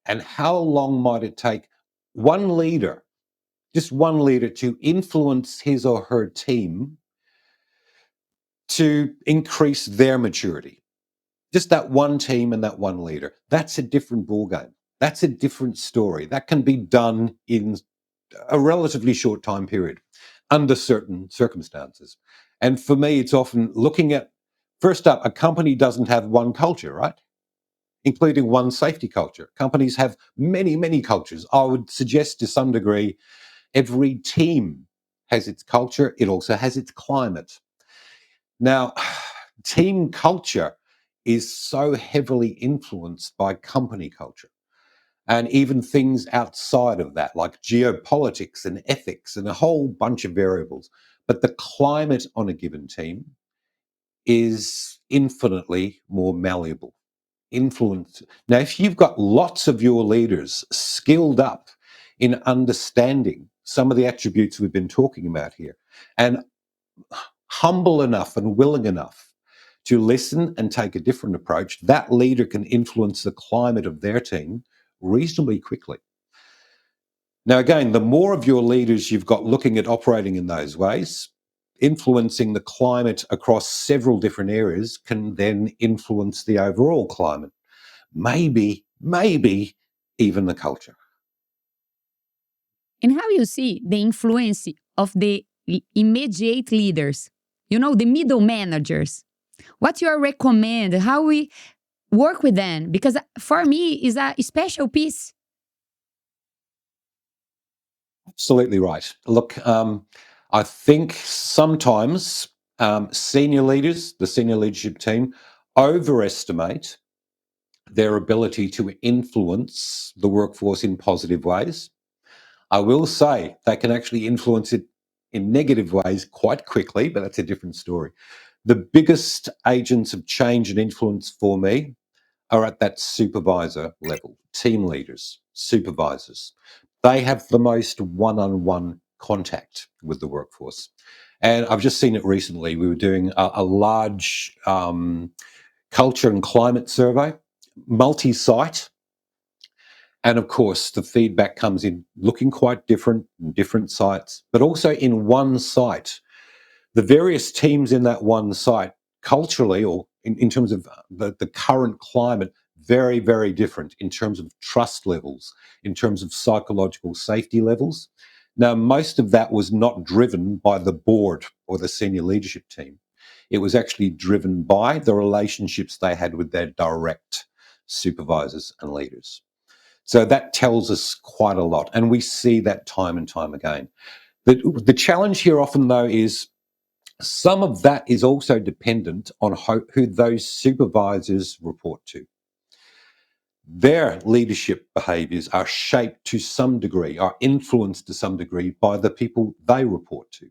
And how long might it take one leader, just one leader, to influence his or her team to increase their maturity? Just that one team and that one leader. That's a different ballgame. That's a different story. That can be done in a relatively short time period under certain circumstances. And for me, it's often looking at, first up, a company doesn't have one culture, right? Including one safety culture. Companies have many, many cultures. I would suggest to some degree, every team has its culture. It also has its climate. Now, team culture is so heavily influenced by company culture, and even things outside of that, like geopolitics and ethics and a whole bunch of variables. But the climate on a given team is infinitely more malleable. influence. Now, if you've got lots of your leaders skilled up in understanding some of the attributes we've been talking about here, and humble enough and willing enough to listen and take a different approach, that leader can influence the climate of their team reasonably quickly. Now, again, the more of your leaders you've got looking at operating in those ways, influencing the climate across several different areas can then influence the overall climate. Maybe even the culture. And how you see the influence of the immediate leaders, the middle managers? What you recommend, how we work with them? Because for me, is a special piece. Absolutely right. Look, I think sometimes senior leaders, the senior leadership team, overestimate their ability to influence the workforce in positive ways. I will say they can actually influence it in negative ways quite quickly, but that's a different story. The biggest agents of change and influence for me are at that supervisor level, team leaders, supervisors. They have the most one-on-one contact with the workforce. And I've just seen it recently. We were doing a large culture and climate survey, multi-site. And of course, the feedback comes in looking quite different in different sites, but also in one site. The various teams in that one site, culturally or in terms of the current climate, very, very different in terms of trust levels, in terms of psychological safety levels. Now, most of that was not driven by the board or the senior leadership team. It was actually driven by the relationships they had with their direct supervisors and leaders. So that tells us quite a lot. And we see that time and time again. The challenge here often, though, is some of that is also dependent on who those supervisors report to. Their leadership behaviours are shaped to some degree, are influenced to some degree by the people they report to.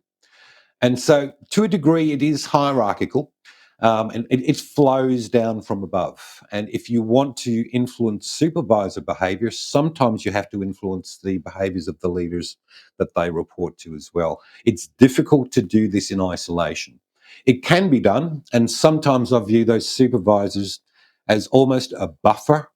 And so, to a degree, it is hierarchical, and it flows down from above. And if you want to influence supervisor behaviour, sometimes you have to influence the behaviours of the leaders that they report to as well. It's difficult to do this in isolation. It can be done, and sometimes I view those supervisors as almost a buffer.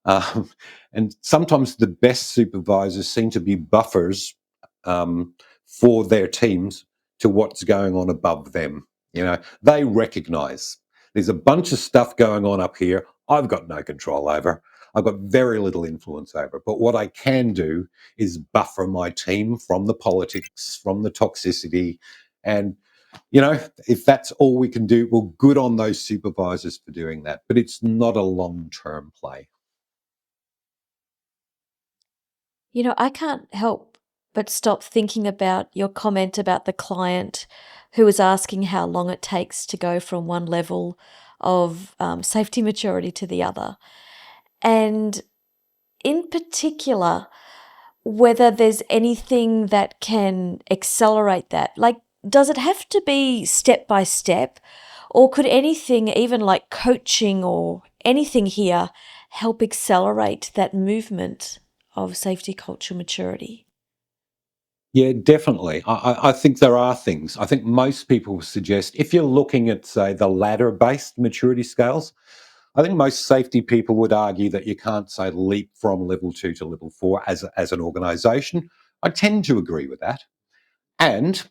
And sometimes the best supervisors seem to be buffers for their teams to what's going on above them. They recognize there's a bunch of stuff going on up here I've got no control over. I've got very little influence over. But what I can do is buffer my team from the politics, from the toxicity. And, if that's all we can do, well, good on those supervisors for doing that. But it's not a long-term play. I can't help but stop thinking about your comment about the client who was asking how long it takes to go from one level of safety maturity to the other. And in particular, whether there's anything that can accelerate that. Like, does it have to be step by step? Or could anything, even like coaching or anything here, help accelerate that movement of safety culture maturity? Yeah, definitely. I think there are things. I think most people suggest if you're looking at, say, the ladder-based maturity scales, I think most safety people would argue that you can't, say, leap from level 2 to level 4 as an organisation. I tend to agree with that. And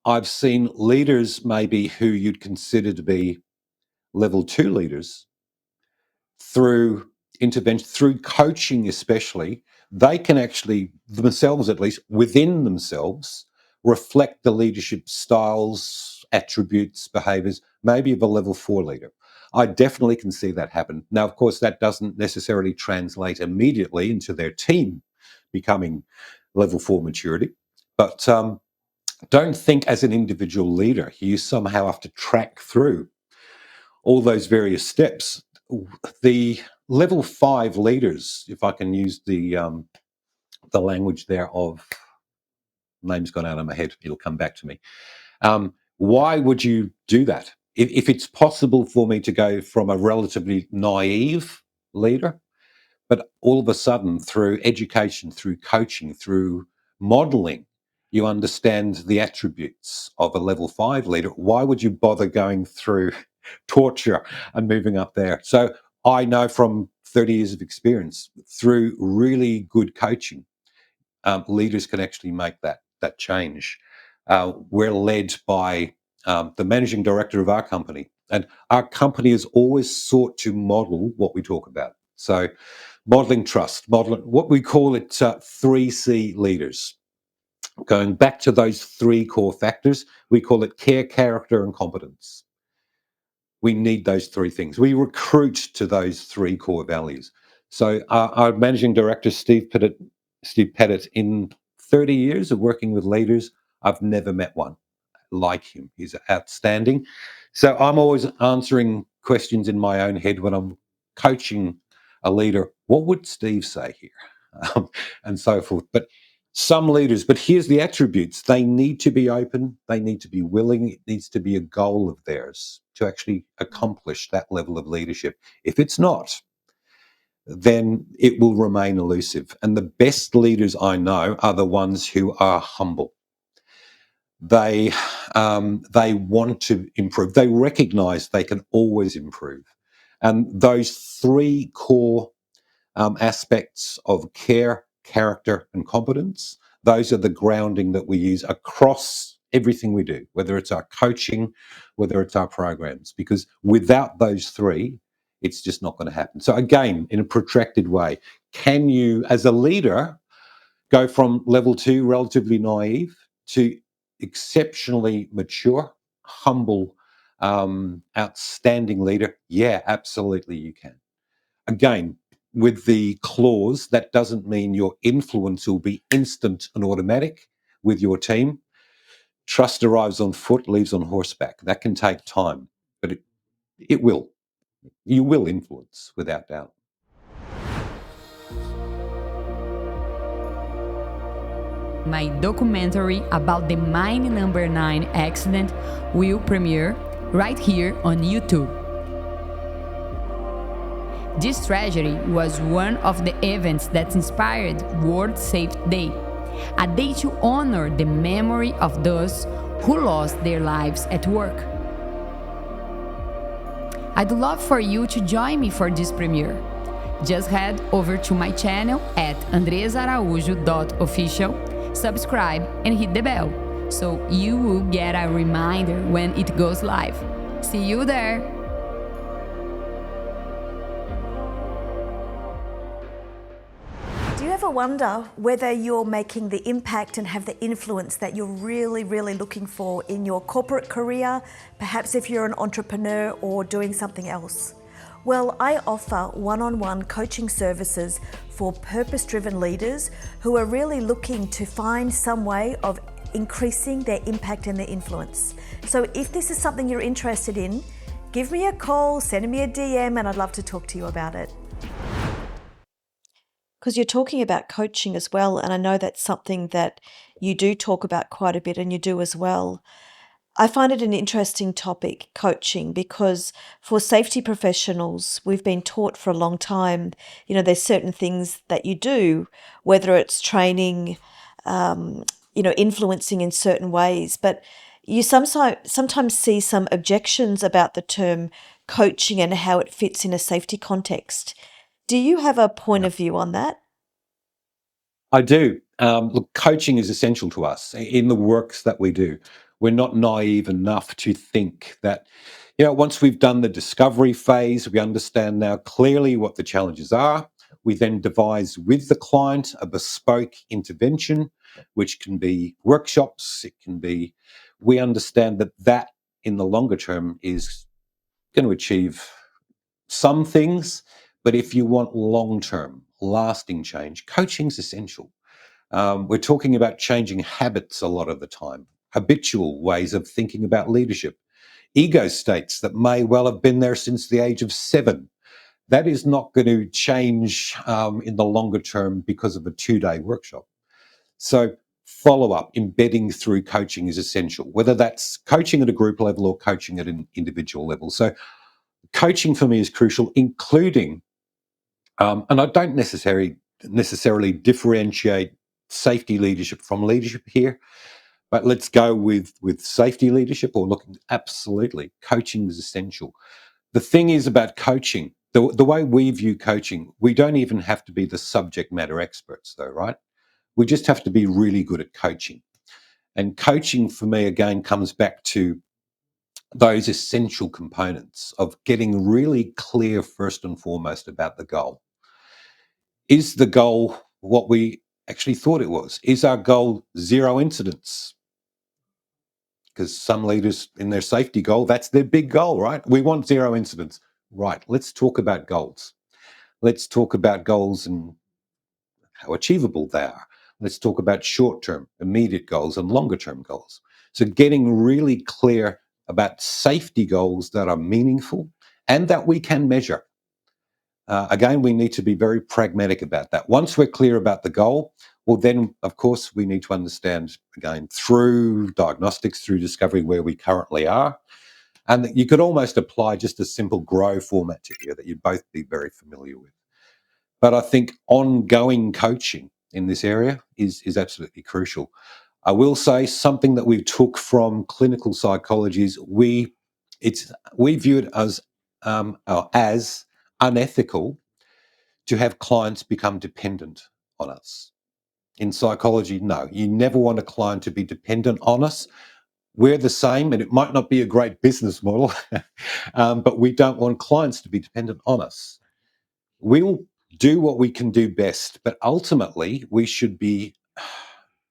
I've seen leaders maybe who you'd consider to be level 2 leaders through intervention, through coaching especially, they can actually, themselves at least, within themselves, reflect the leadership styles, attributes, behaviours, maybe of a level 4 leader. I definitely can see that happen. Now, of course, that doesn't necessarily translate immediately into their team becoming level 4 maturity, but don't think as an individual leader you somehow have to track through all those various steps. The level 5 leaders, if I can use the language there of, name's gone out of my head, it'll come back to me. Why would you do that? if it's possible for me to go from a relatively naive leader, but all of a sudden through education, through coaching, through modeling, you understand the attributes of a level 5 leader, why would you bother going through torture and moving up there? So I know from 30 years of experience, through really good coaching, leaders can actually make that change. We're led by the managing director of our company, and our company has always sought to model what we talk about. So, modeling trust, modeling what we call it 3C leaders. Going back to those 3 core factors, we call it care, character, and competence. We need those 3 things. We recruit to those 3 core values. So our managing director, Steve Pettit, in 30 years of working with leaders, I've never met one like him. He's outstanding. So I'm always answering questions in my own head when I'm coaching a leader. What would Steve say here? And so forth. But some leaders, but here's the attributes. They need to be open. They need to be willing. It needs to be a goal of theirs to actually accomplish that level of leadership. If it's not, then it will remain elusive. And the best leaders I know are the ones who are humble. They want to improve. They recognize they can always improve. And those 3 core aspects of care, character, and competence, those are the grounding that we use across everything we do, whether it's our coaching, whether it's our programs, because without those 3, it's just not going to happen. So again, in a protracted way, can you, as a leader, go from level 2, relatively naive, to exceptionally mature, humble, outstanding leader? Yeah, absolutely you can. Again, with the clause, that doesn't mean your influence will be instant and automatic with your team. Trust arrives on foot, leaves on horseback. That can take time, but it will. You will influence, without doubt. My documentary about the Mine Number 9 accident will premiere right here on YouTube. This tragedy was one of the events that inspired World Safety Day, a day to honor the memory of those who lost their lives at work. I'd love for you to join me for this premiere. Just head over to my channel at andrezaaraújo.official, subscribe and hit the bell so you will get a reminder when it goes live. See you there! Do you ever wonder whether you're making the impact and have the influence that you're really, really looking for in your corporate career, perhaps if you're an entrepreneur or doing something else? Well, I offer one-on-one coaching services for purpose-driven leaders who are really looking to find some way of increasing their impact and their influence. So if this is something you're interested in, give me a call, send me a DM, and I'd love to talk to you about it. Because you're talking about coaching as well, and I know that's something that you do talk about quite a bit, and you do as well. I find it an interesting topic, coaching, because for safety professionals, we've been taught for a long time, there's certain things that you do, whether it's training, influencing in certain ways, but you sometimes see some objections about the term coaching and how it fits in a safety context. Do you have a point of view on that? I do. Look, coaching is essential to us in the works that we do. We're not naive enough to think that, once we've done the discovery phase, we understand now clearly what the challenges are. We then devise with the client a bespoke intervention, which can be workshops. It can be, we understand that in the longer term is going to achieve some things, but if you want long-term, lasting change, coaching's essential. We're talking about changing habits a lot of the time, habitual ways of thinking about leadership, ego states that may well have been there since the age of 7. That is not going to change in the longer term because of a 2-day workshop. So follow-up, embedding through coaching is essential, whether that's coaching at a group level or coaching at an individual level. So coaching for me is crucial, including, and I don't necessarily differentiate safety leadership from leadership here, but let's go with safety leadership or looking, absolutely, coaching is essential. The thing is about coaching, the way we view coaching, we don't even have to be the subject matter experts though, right? We just have to be really good at coaching. And coaching for me, again, comes back to those essential components of getting really clear first and foremost about the goal. Is the goal what we actually thought it was? Is our goal zero incidents? Because some leaders in their safety goal, that's their big goal, right? We want zero incidents. Right, let's talk about goals. Let's talk about goals and how achievable they are. Let's talk about short-term, immediate goals and longer-term goals. So getting really clear about safety goals that are meaningful and that we can measure. Again, we need to be very pragmatic about that. Once we're clear about the goal, well, then, of course, we need to understand, again, through diagnostics, through discovery, where we currently are. And you could almost apply just a simple GROW format to here that you'd both be very familiar with. But I think ongoing coaching in this area is absolutely crucial. I will say something that we took from clinical psychology is we view it as unethical to have clients become dependent on us. In psychology, no, you never want a client to be dependent on us. We're the same, and it might not be a great business model, but we don't want clients to be dependent on us. We'll do what we can do best, but ultimately we should be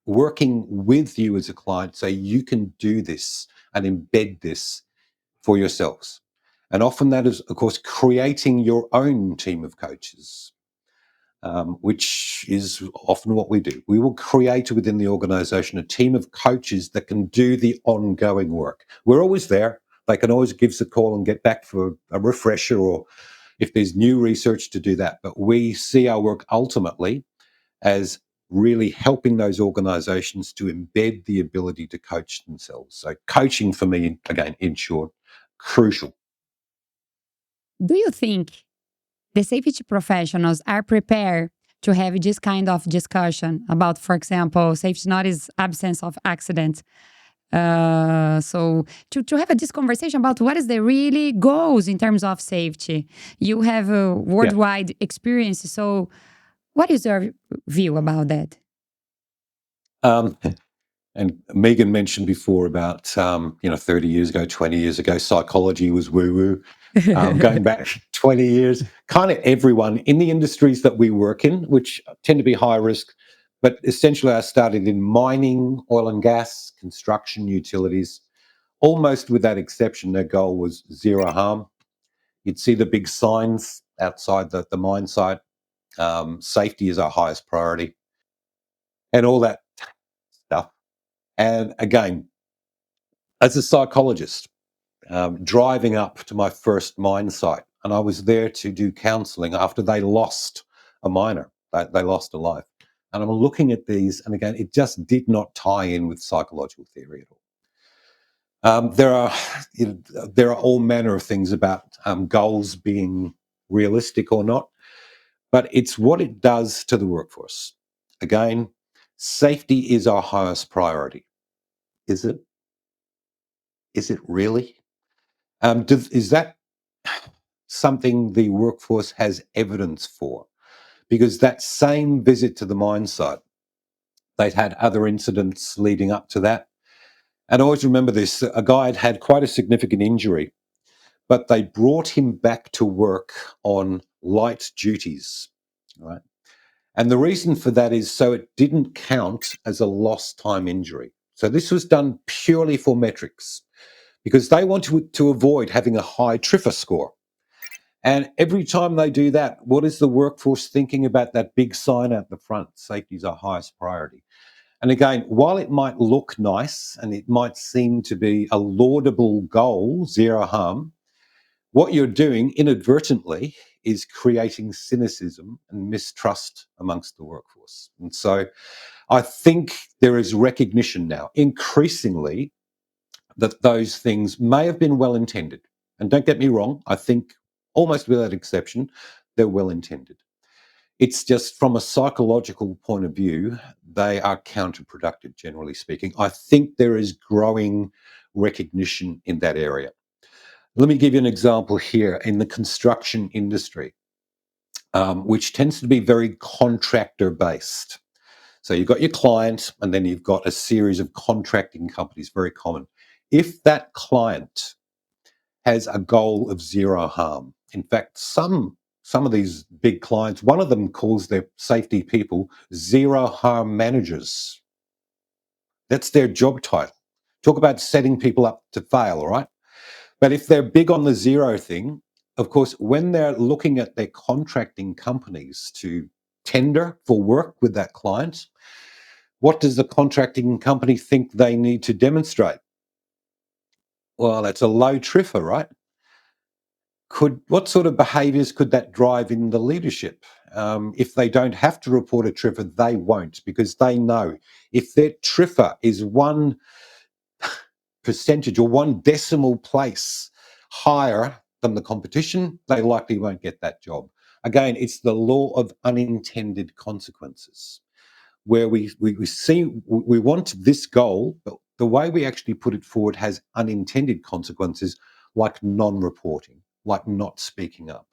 working with you as a client so you can do this and embed this for yourselves. And often that is, of course, creating your own team of coaches, which is often what we do. We will create within the organization a team of coaches that can do the ongoing work. We're always there. They can always give us a call and get back for a refresher, or if there's new research to do that. But we see our work ultimately as really helping those organizations to embed the ability to coach themselves. So coaching for me, again, in short, crucial. Do you think the safety professionals are prepared to have this kind of discussion about, for example, safety not is absence of accidents? So to have this conversation about what is the really goals in terms of safety. You have a worldwide experience. So what is your view about that? And Megan mentioned before about 30 years ago, 20 years ago, psychology was woo-woo. Going back 20 years, kind of everyone in the industries that we work in, which tend to be high risk, but essentially I started in mining, oil and gas, construction, utilities. Almost with that exception, their goal was zero harm. You'd see the big signs outside the mine site. Safety is our highest priority and all that stuff. And again, as a psychologist, driving up to my first mine site, and I was there to do counselling after they lost a miner. They lost a life. And I'm looking at these, and again, it just did not tie in with psychological theory at all. There are all manner of things about goals being realistic or not, but it's what it does to the workforce. Again, safety is our highest priority. Is it? Is it really? Is that something the workforce has evidence for? Because that same visit to the mine site, they'd had other incidents leading up to that. And I always remember this, a guy had had quite a significant injury, but they brought him back to work on light duties, right? And the reason for that is so it didn't count as a lost time injury. So this was done purely for metrics because they want to avoid having a high TRIFA score. And every time they do that, what is the workforce thinking about that big sign out the front? Safety is our highest priority. And again, while it might look nice and it might seem to be a laudable goal, zero harm, what you're doing inadvertently is creating cynicism and mistrust amongst the workforce. And so I think there is recognition now, increasingly, that those things may have been well intended. And don't get me wrong, I think almost without exception, they're well intended. It's just from a psychological point of view, they are counterproductive, generally speaking. I think there is growing recognition in that area. Let me give you an example here in the construction industry, which tends to be very contractor based. So you've got your client and then you've got a series of contracting companies, very common. If that client has a goal of zero harm, in fact, some of these big clients, one of them calls their safety people zero harm managers. That's their job title. Talk about setting people up to fail, all right? But if they're big on the zero thing, of course, when they're looking at their contracting companies to tender for work with that client, what does the contracting company think they need to demonstrate? Well, that's a low TRIFR, right? What sort of behaviours could that drive in the leadership? If they don't have to report a TRIFR, they won't, because they know if their TRIFR is 1% or 1 decimal place higher than the competition, they likely won't get that job. Again, it's the law of unintended consequences, where we want this goal, but the way we actually put it forward has unintended consequences, like non-reporting, like not speaking up.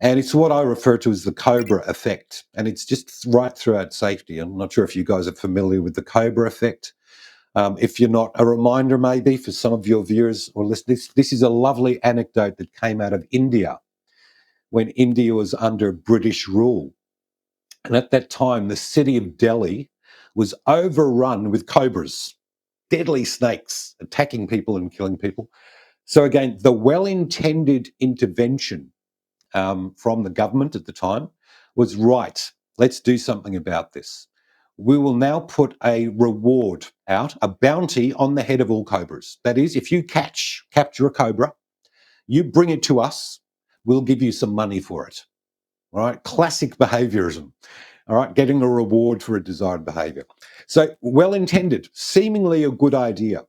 And it's what I refer to as the Cobra effect. And it's just right throughout safety. I'm not sure if you guys are familiar with the Cobra effect. If you're not, a reminder maybe for some of your viewers or listeners, this is a lovely anecdote that came out of India when India was under British rule. And at that time, the city of Delhi was overrun with cobras, deadly snakes attacking people and killing people. So again, the well-intended intervention from the government at the time was right. Let's do something about this. We will now put a reward out, a bounty on the head of all cobras. That is, if you capture a cobra, you bring it to us, we'll give you some money for it. All right, classic behaviorism. All right, getting a reward for a desired behavior. So well intended, seemingly a good idea,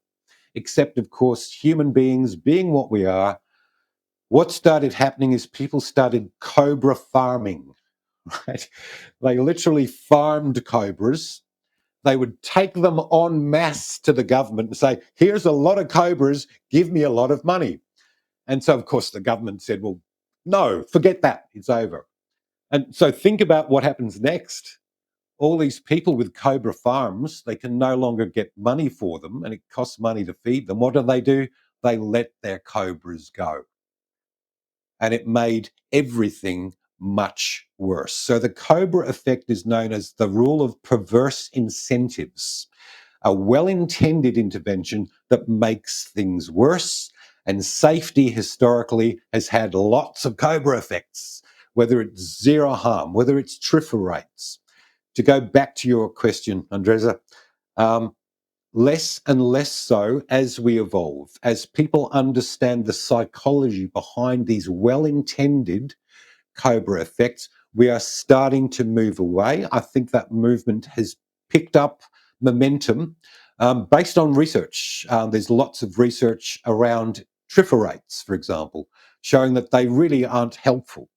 except of course, human beings being what we are, what started happening is people started cobra farming, right? They literally farmed cobras. They would take them en masse to the government and say, here's a lot of cobras, give me a lot of money. And so, of course, the government said, well, no, forget that, it's over. And so think about what happens next. All these people with cobra farms, they can no longer get money for them and it costs money to feed them. What do? They let their cobras go. And it made everything much worse. So the Cobra effect is known as the rule of perverse incentives, a well-intended intervention that makes things worse. And safety historically has had lots of Cobra effects, whether it's zero harm, whether it's TRIFR rates. To go back to your question, Andreza, less and less so as we evolve, as people understand the psychology behind these well-intended Cobra effects, we are starting to move away. I think that movement has picked up momentum based on research. There's lots of research around TRIFR rates, for example, showing that they really aren't helpful.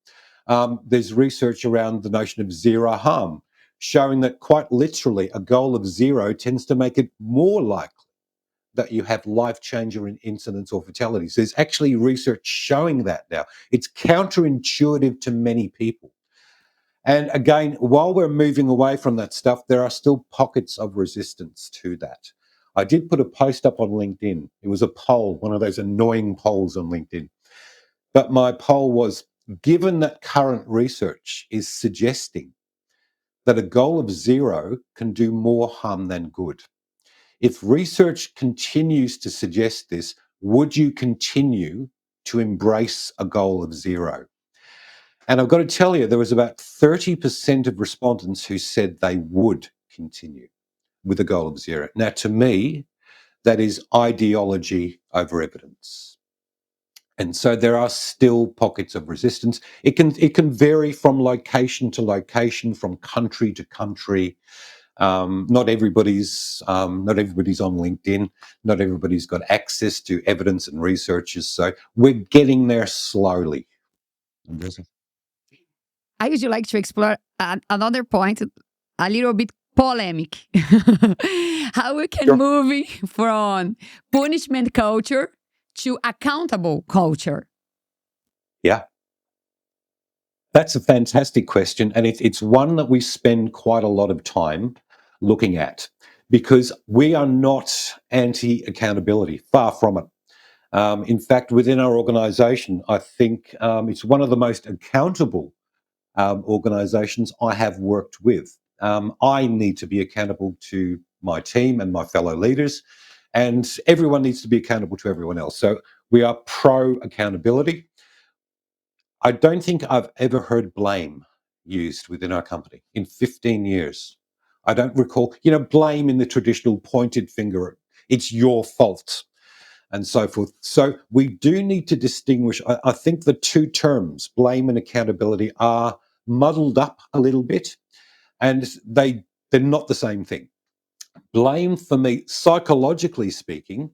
There's research around the notion of zero harm, showing that quite literally a goal of zero tends to make it more likely that you have life-changing incidents or fatalities. There's actually research showing that now. It's counterintuitive to many people. And again, while we're moving away from that stuff, there are still pockets of resistance to that. I did put a post up on LinkedIn. It was a poll, one of those annoying polls on LinkedIn. But my poll was, given that current research is suggesting that a goal of zero can do more harm than good, if research continues to suggest this, would you continue to embrace a goal of zero? And I've got to tell you, there was about 30% of respondents who said they would continue with a goal of zero. Now, to me, that is ideology over evidence. And so there are still pockets of resistance. It can vary from location to location, from country to country. Not everybody's on LinkedIn. Not everybody's got access to evidence and researchers. So we're getting there slowly. I would like to explore another point, a little bit polemic. How we can move from punishment culture to accountable culture? Yeah. That's a fantastic question. And it's one that we spend quite a lot of time looking at, because we are not anti-accountability, far from it. In fact, within our organisation, I think it's one of the most accountable organisations I have worked with. I need to be accountable to my team and my fellow leaders, and everyone needs to be accountable to everyone else. So we are pro accountability. I don't think I've ever heard blame used within our company in 15 years. I don't recall, blame in the traditional pointed finger, it's your fault, and so forth. So we do need to distinguish. I think the two terms, blame and accountability, are muddled up a little bit, and they're not the same thing. Blame, for me, psychologically speaking,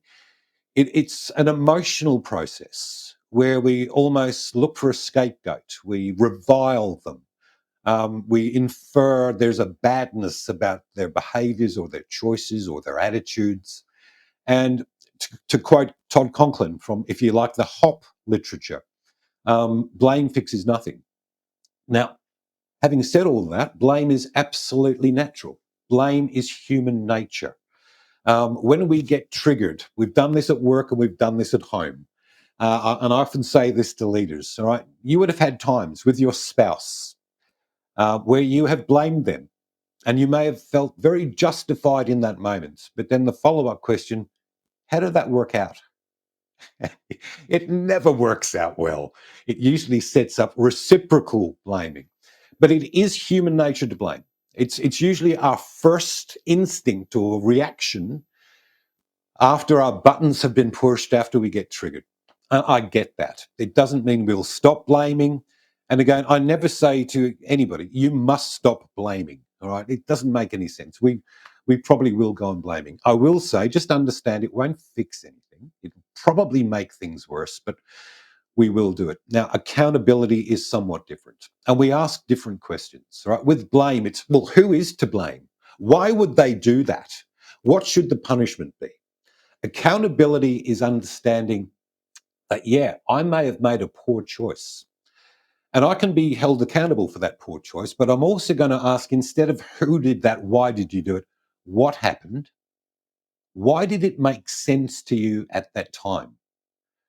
it's an emotional process where we almost look for a scapegoat. We revile them. We infer there's a badness about their behaviors or their choices or their attitudes. And to quote Todd Conklin from, if you like, the HOP literature, blame fixes nothing. Now, having said all that, blame is absolutely natural. Blame is human nature. When we get triggered, we've done this at work and we've done this at home. And I often say this to leaders, all right? You would have had times with your spouse where you have blamed them, and you may have felt very justified in that moment. But then the follow-up question, how did that work out? It never works out well. It usually sets up reciprocal blaming. But it is human nature to blame. It's usually our first instinct or reaction after our buttons have been pushed, after we get triggered. I get that. It doesn't mean we'll stop blaming. And again, I never say to anybody, you must stop blaming. All right. It doesn't make any sense. We probably will go on blaming. I will say, just understand it won't fix anything. It'll probably make things worse, but we will do it. Now, accountability is somewhat different. And we ask different questions. Right? With blame, it's, well, who is to blame? Why would they do that? What should the punishment be? Accountability is understanding that, yeah, I may have made a poor choice and I can be held accountable for that poor choice, but I'm also going to ask, instead of who did that, why did you do it? What happened? Why did it make sense to you at that time?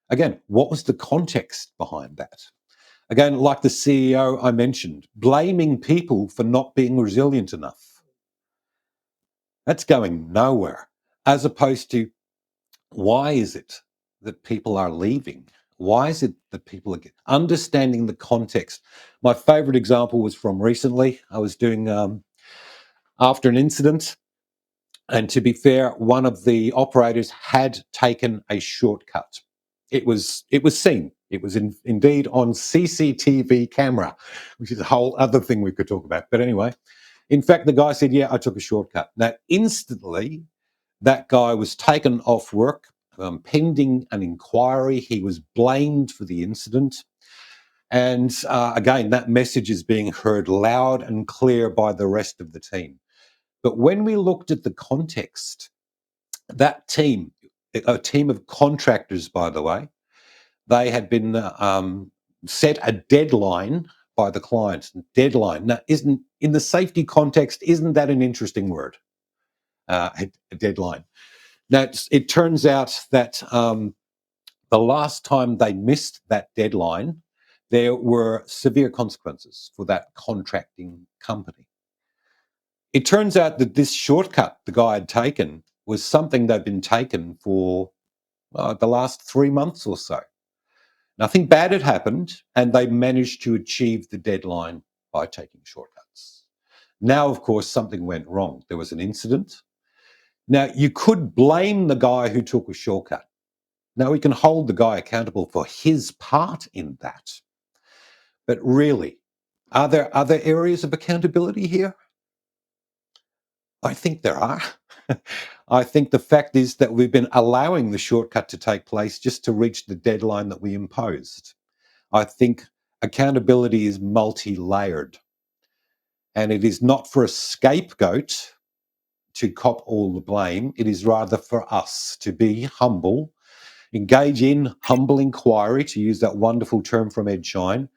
Again, what was the context behind that? Again, like the CEO I mentioned, blaming people for not being resilient enough. That's going nowhere, as opposed to, why is it that people are leaving? Why is it that people are understanding the context? My favorite example was from recently. I was doing after an incident, and to be fair, one of the operators had taken a shortcut. It was seen. It was indeed on CCTV camera, which is a whole other thing we could talk about. But anyway, in fact, the guy said, "Yeah, I took a shortcut." Now, instantly, that guy was taken off work, pending an inquiry. He was blamed for the incident. And again, that message is being heard loud and clear by the rest of the team. But when we looked at the context, that team, a team of contractors, by the way, they had been set a deadline by the client. Deadline. Now, isn't, in the safety context, isn't that an interesting word? A deadline. Now, it turns out that the last time they missed that deadline, there were severe consequences for that contracting company. It turns out that this shortcut the guy had taken was something they'd been taken for the last 3 months or so. Nothing bad had happened, and they managed to achieve the deadline by taking shortcuts. Now, of course, something went wrong. There was an incident. Now, you could blame the guy who took a shortcut. Now, we can hold the guy accountable for his part in that. But really, are there other areas of accountability here? I think there are. I think the fact is that we've been allowing the shortcut to take place just to reach the deadline that we imposed. I think accountability is multi-layered, and it is not for a scapegoat to cop all the blame. It is rather for us to be humble, engage in humble inquiry, to use that wonderful term from Ed Shine,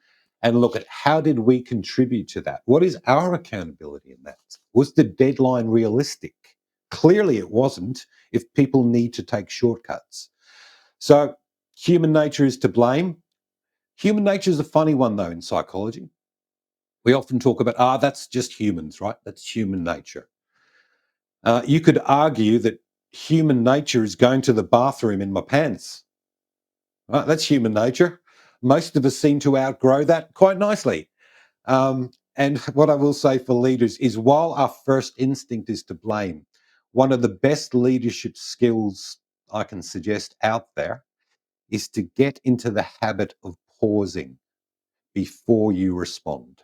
and look at how did we contribute to that? What is our accountability in that? Was the deadline realistic? Clearly it wasn't if people need to take shortcuts. So human nature is to blame. Human nature is a funny one, though, in psychology. We often talk about, that's just humans, right? That's human nature. You could argue that human nature is going to the bathroom in my pants. Right? That's human nature. Most of us seem to outgrow that quite nicely. And what I will say for leaders is, while our first instinct is to blame, one of the best leadership skills I can suggest out there is to get into the habit of pausing before you respond.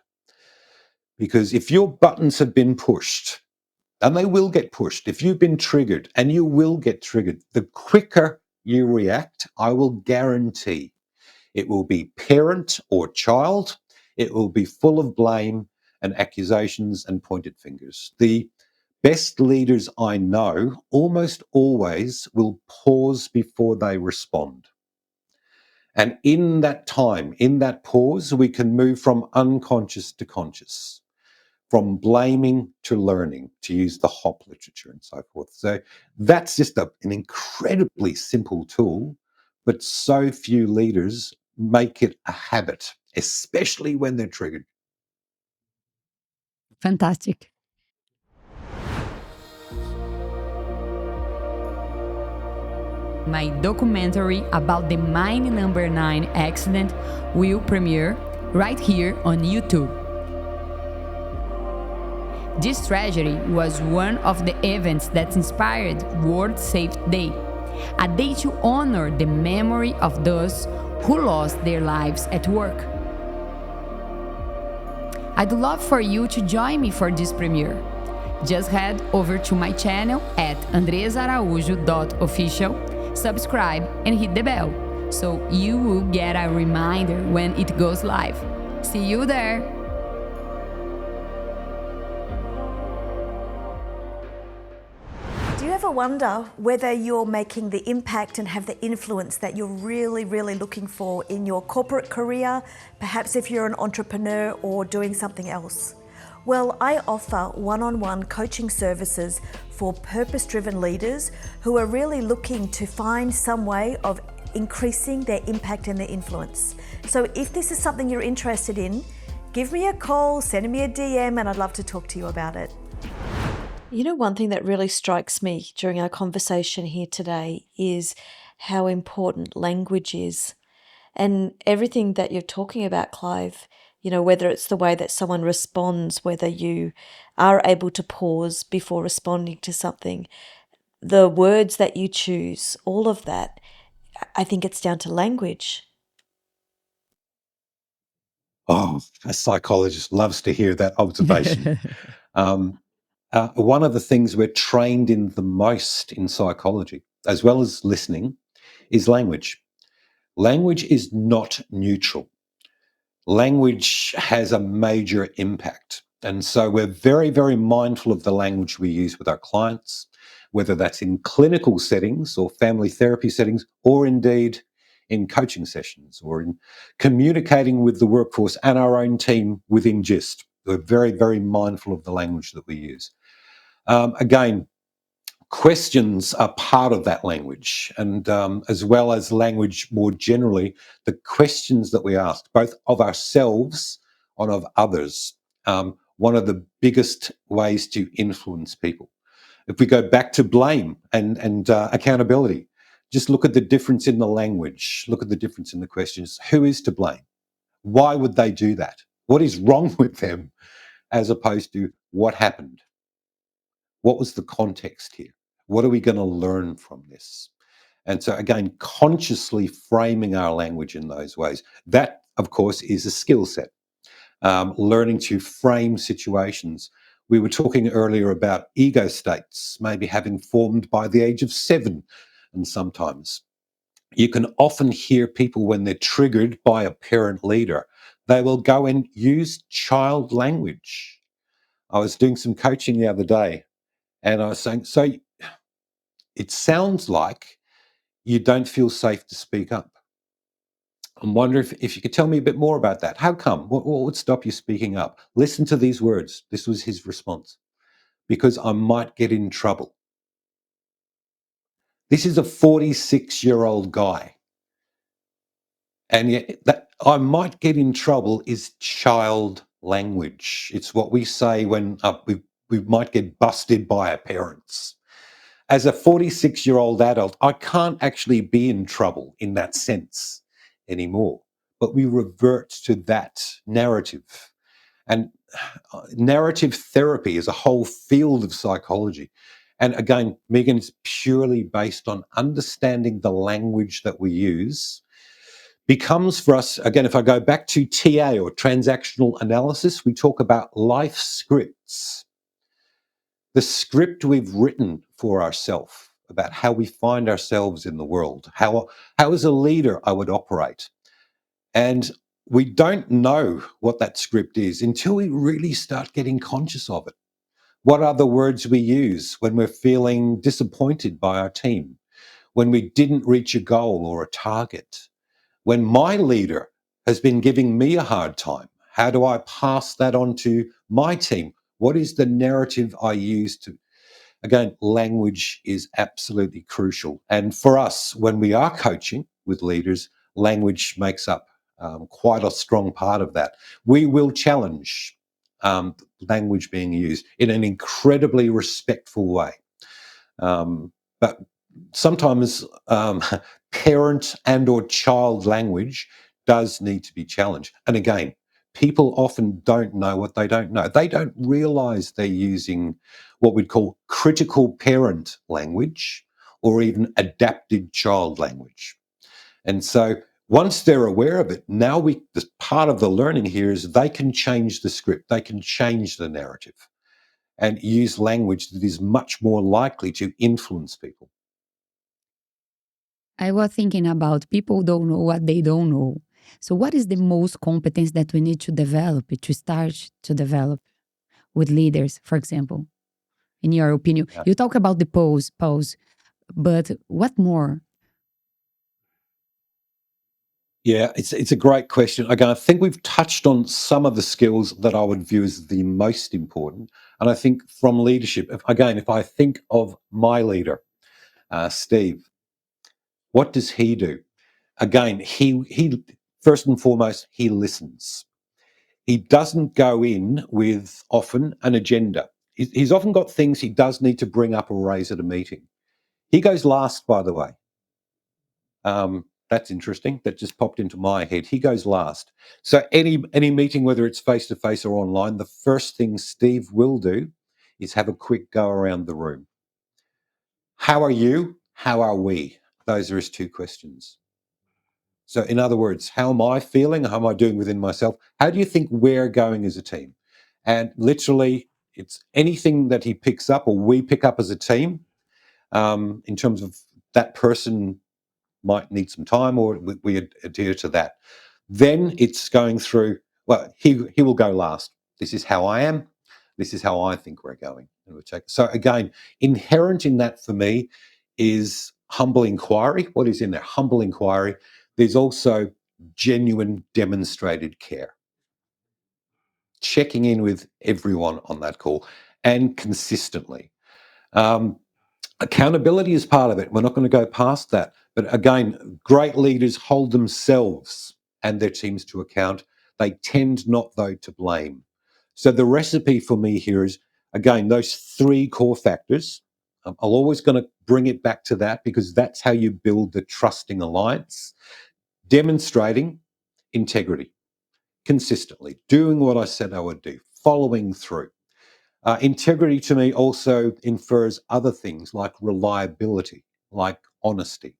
Because if your buttons have been pushed, and they will get pushed, if you've been triggered, and you will get triggered, the quicker you react, I will guarantee it will be parent or child, it will be full of blame and accusations and pointed fingers. The best leaders I know almost always will pause before they respond. And in that time, in that pause, we can move from unconscious to conscious, from blaming to learning, to use the HOP literature and so forth. So that's just an incredibly simple tool, but so few leaders make it a habit, especially when they're triggered. Fantastic. My documentary about the Mine Number 9 accident will premiere right here on YouTube. This tragedy was one of the events that inspired World Safety Day, a day to honor the memory of those who lost their lives at work. I'd love for you to join me for this premiere. Just head over to my channel at andrezaaraújo.official, subscribe and hit the bell so you will get a reminder when it goes live. See you there! Do you ever wonder whether you're making the impact and have the influence that you're really, really looking for in your corporate career, perhaps if you're an entrepreneur or doing something else? Well, I offer one-on-one coaching services for purpose-driven leaders who are really looking to find some way of increasing their impact and their influence. So if this is something you're interested in, give me a call, send me a DM, and I'd love to talk to you about it. You know, one thing that really strikes me during our conversation here today is how important language is. And everything that you're talking about, Clive, you know, whether it's the way that someone responds, whether you are able to pause before responding to something, the words that you choose, all of that, I think it's down to language. Oh, a psychologist loves to hear that observation. One of the things we're trained in the most in psychology, as well as listening, is language. Language is not neutral. Language has a major impact. And so we're very, very mindful of the language we use with our clients, whether that's in clinical settings or family therapy settings, or indeed in coaching sessions or in communicating with the workforce and our own team within GYST. We're very, very mindful of the language that we use. Again, questions are part of that language, and as well as language more generally, the questions that we ask, both of ourselves and of others, one of the biggest ways to influence people. If we go back to blame and accountability, just look at the difference in the language, look at the difference in the questions. Who is to blame? Why would they do that? What is wrong with them, as opposed to what happened? What was the context here? What are we going to learn from this? And so, again, consciously framing our language in those ways. That, of course, is a skill set. Learning to frame situations We were talking earlier about ego states, maybe having formed by the age of 7, and sometimes. You can often hear people when they're triggered by a parent leader, they will go and use child language. I was doing some coaching the other day and I was saying, so it sounds like you don't feel safe to speak up. I'm wondering if you could tell me a bit more about that. How come? What would stop you speaking up? Listen to these words. This was his response. Because I might get in trouble. This is a 46-year-old guy. And yet that I might get in trouble is child language. It's what we say when we might get busted by our parents. As a 46-year-old adult, I can't actually be in trouble in that sense anymore. But we revert to that narrative. And narrative therapy is a whole field of psychology. And again, Megan, it's purely based on understanding the language that we use. Becomes for us, again, if I go back to TA or transactional analysis, we talk about life scripts. The script we've written for ourselves about how we find ourselves in the world, how as a leader I would operate. And we don't know what that script is until we really start getting conscious of it. What are the words we use when we're feeling disappointed by our team, when we didn't reach a goal or a target, when my leader has been giving me a hard time? How do I pass that on to my team? What is the narrative I use to? Again, language is absolutely crucial. And for us, when we are coaching with leaders, language makes up quite a strong part of that. We will challenge language being used in an incredibly respectful way. But sometimes parent and or child language does need to be challenged. And again, people often don't know what they don't know. They don't realize they're using what we'd call critical parent language or even adaptive child language. And so once they're aware of it, now the part of the learning here is they can change the script, they can change the narrative and use language that is much more likely to influence people. I was thinking about people don't know what they don't know. So, what is the most competence that we need to develop, to start to develop with leaders, for example, in your opinion? Yeah. You talk about the pose, but what more? Yeah, it's a great question. Again, I think we've touched on some of the skills that I would view as the most important. And I think from leadership, if I think of my leader, Steve, what does he do? Again, he first and foremost, he listens. He doesn't go in with often an agenda. He's often got things he does need to bring up or raise at a meeting. He goes last, by the way. That's interesting. That just popped into my head. He goes last. So any meeting, whether it's face to face or online, the first thing Steve will do is have a quick go around the room. How are you? How are we? Those are his two questions. So in other words, how am I feeling? How am I doing within myself? How do you think we're going as a team? And literally, it's anything that he picks up or we pick up as a team in terms of that person might need some time or we adhere to that. Then it's going through, well, he will go last. This is how I am. This is how I think we're going. And we'll check. So again, inherent in that for me is humble inquiry. What is in there? Humble inquiry. There's also genuine demonstrated care. Checking in with everyone on that call and consistently. Accountability is part of it. We're not going to go past that. But again, great leaders hold themselves and their teams to account. They tend not, though, to blame. So the recipe for me here is, again, those three core factors. I'm always going to bring it back to that because that's how you build the trusting alliance. Demonstrating integrity consistently, doing what I said I would do, following through. Integrity to me also infers other things like reliability, like honesty.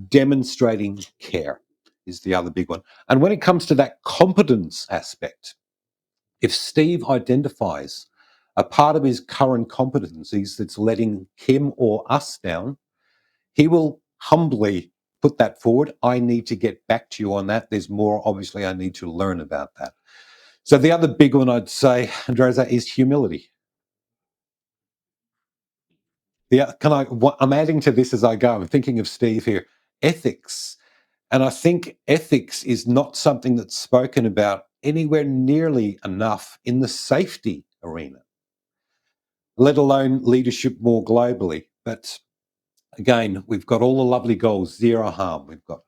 Demonstrating care is the other big one. And when it comes to that competence aspect, if Steve identifies a part of his current competencies that's letting him or us down, he will humbly put that forward. I need to get back to you on that. There's more, obviously, I need to learn about that. So the other big one I'd say, Andreza, is humility. I'm adding to this as I go. I'm thinking of Steve here. Ethics. And I think ethics is not something that's spoken about anywhere nearly enough in the safety arena, let alone leadership more globally. But again, we've got all the lovely goals, zero harm. We've got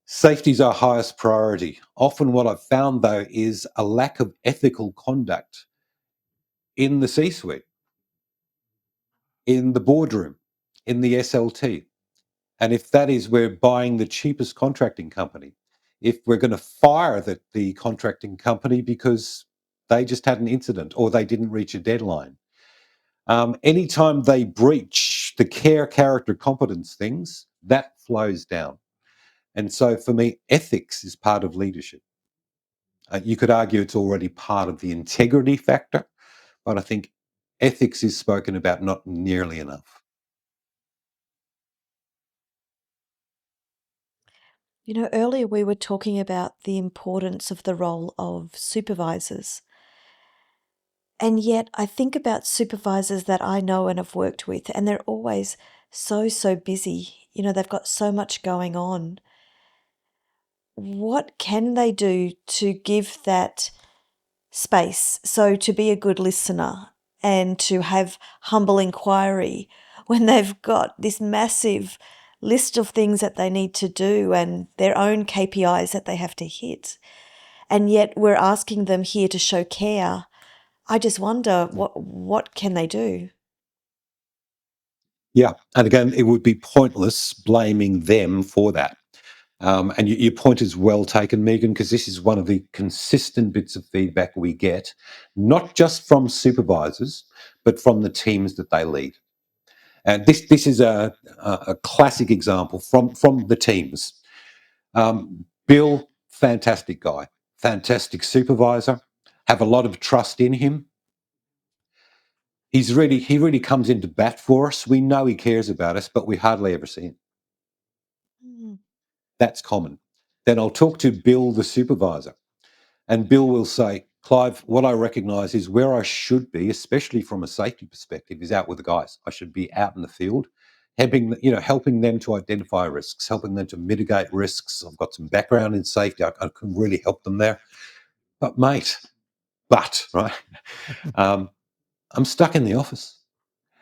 safety's our highest priority. Often what I've found, though, is a lack of ethical conduct in the C-suite, in the boardroom, in the SLT. And if that is we're buying the cheapest contracting company, if we're going to fire the contracting company because they just had an incident or they didn't reach a deadline, anytime they breach the care, character, competence things, that flows down. And so for me, ethics is part of leadership. You could argue it's already part of the integrity factor, but I think ethics is spoken about not nearly enough. You know, earlier we were talking about the importance of the role of supervisors. And yet I think about supervisors that I know and have worked with, and they're always so busy. You know, they've got so much going on. What can they do to give that space? So to be a good listener and to have humble inquiry when they've got this massive list of things that they need to do and their own KPIs that they have to hit. And yet we're asking them here to show care. I just wonder what can they do? Yeah. And again, it would be pointless blaming them for that. And your point is well taken, Megan, because this is one of the consistent bits of feedback we get, not just from supervisors, but from the teams that they lead. And this is a classic example from the teams. Bill, fantastic guy, fantastic supervisor, have a lot of trust in him. He really comes into bat for us. We know he cares about us, but we hardly ever see him. Mm. That's common. Then I'll talk to Bill, the supervisor, and Bill will say, Clive, what I recognise is where I should be, especially from a safety perspective, is out with the guys. I should be out in the field, helping them to identify risks, helping them to mitigate risks. I've got some background in safety. I can really help them there. But mate, right? I'm stuck in the office.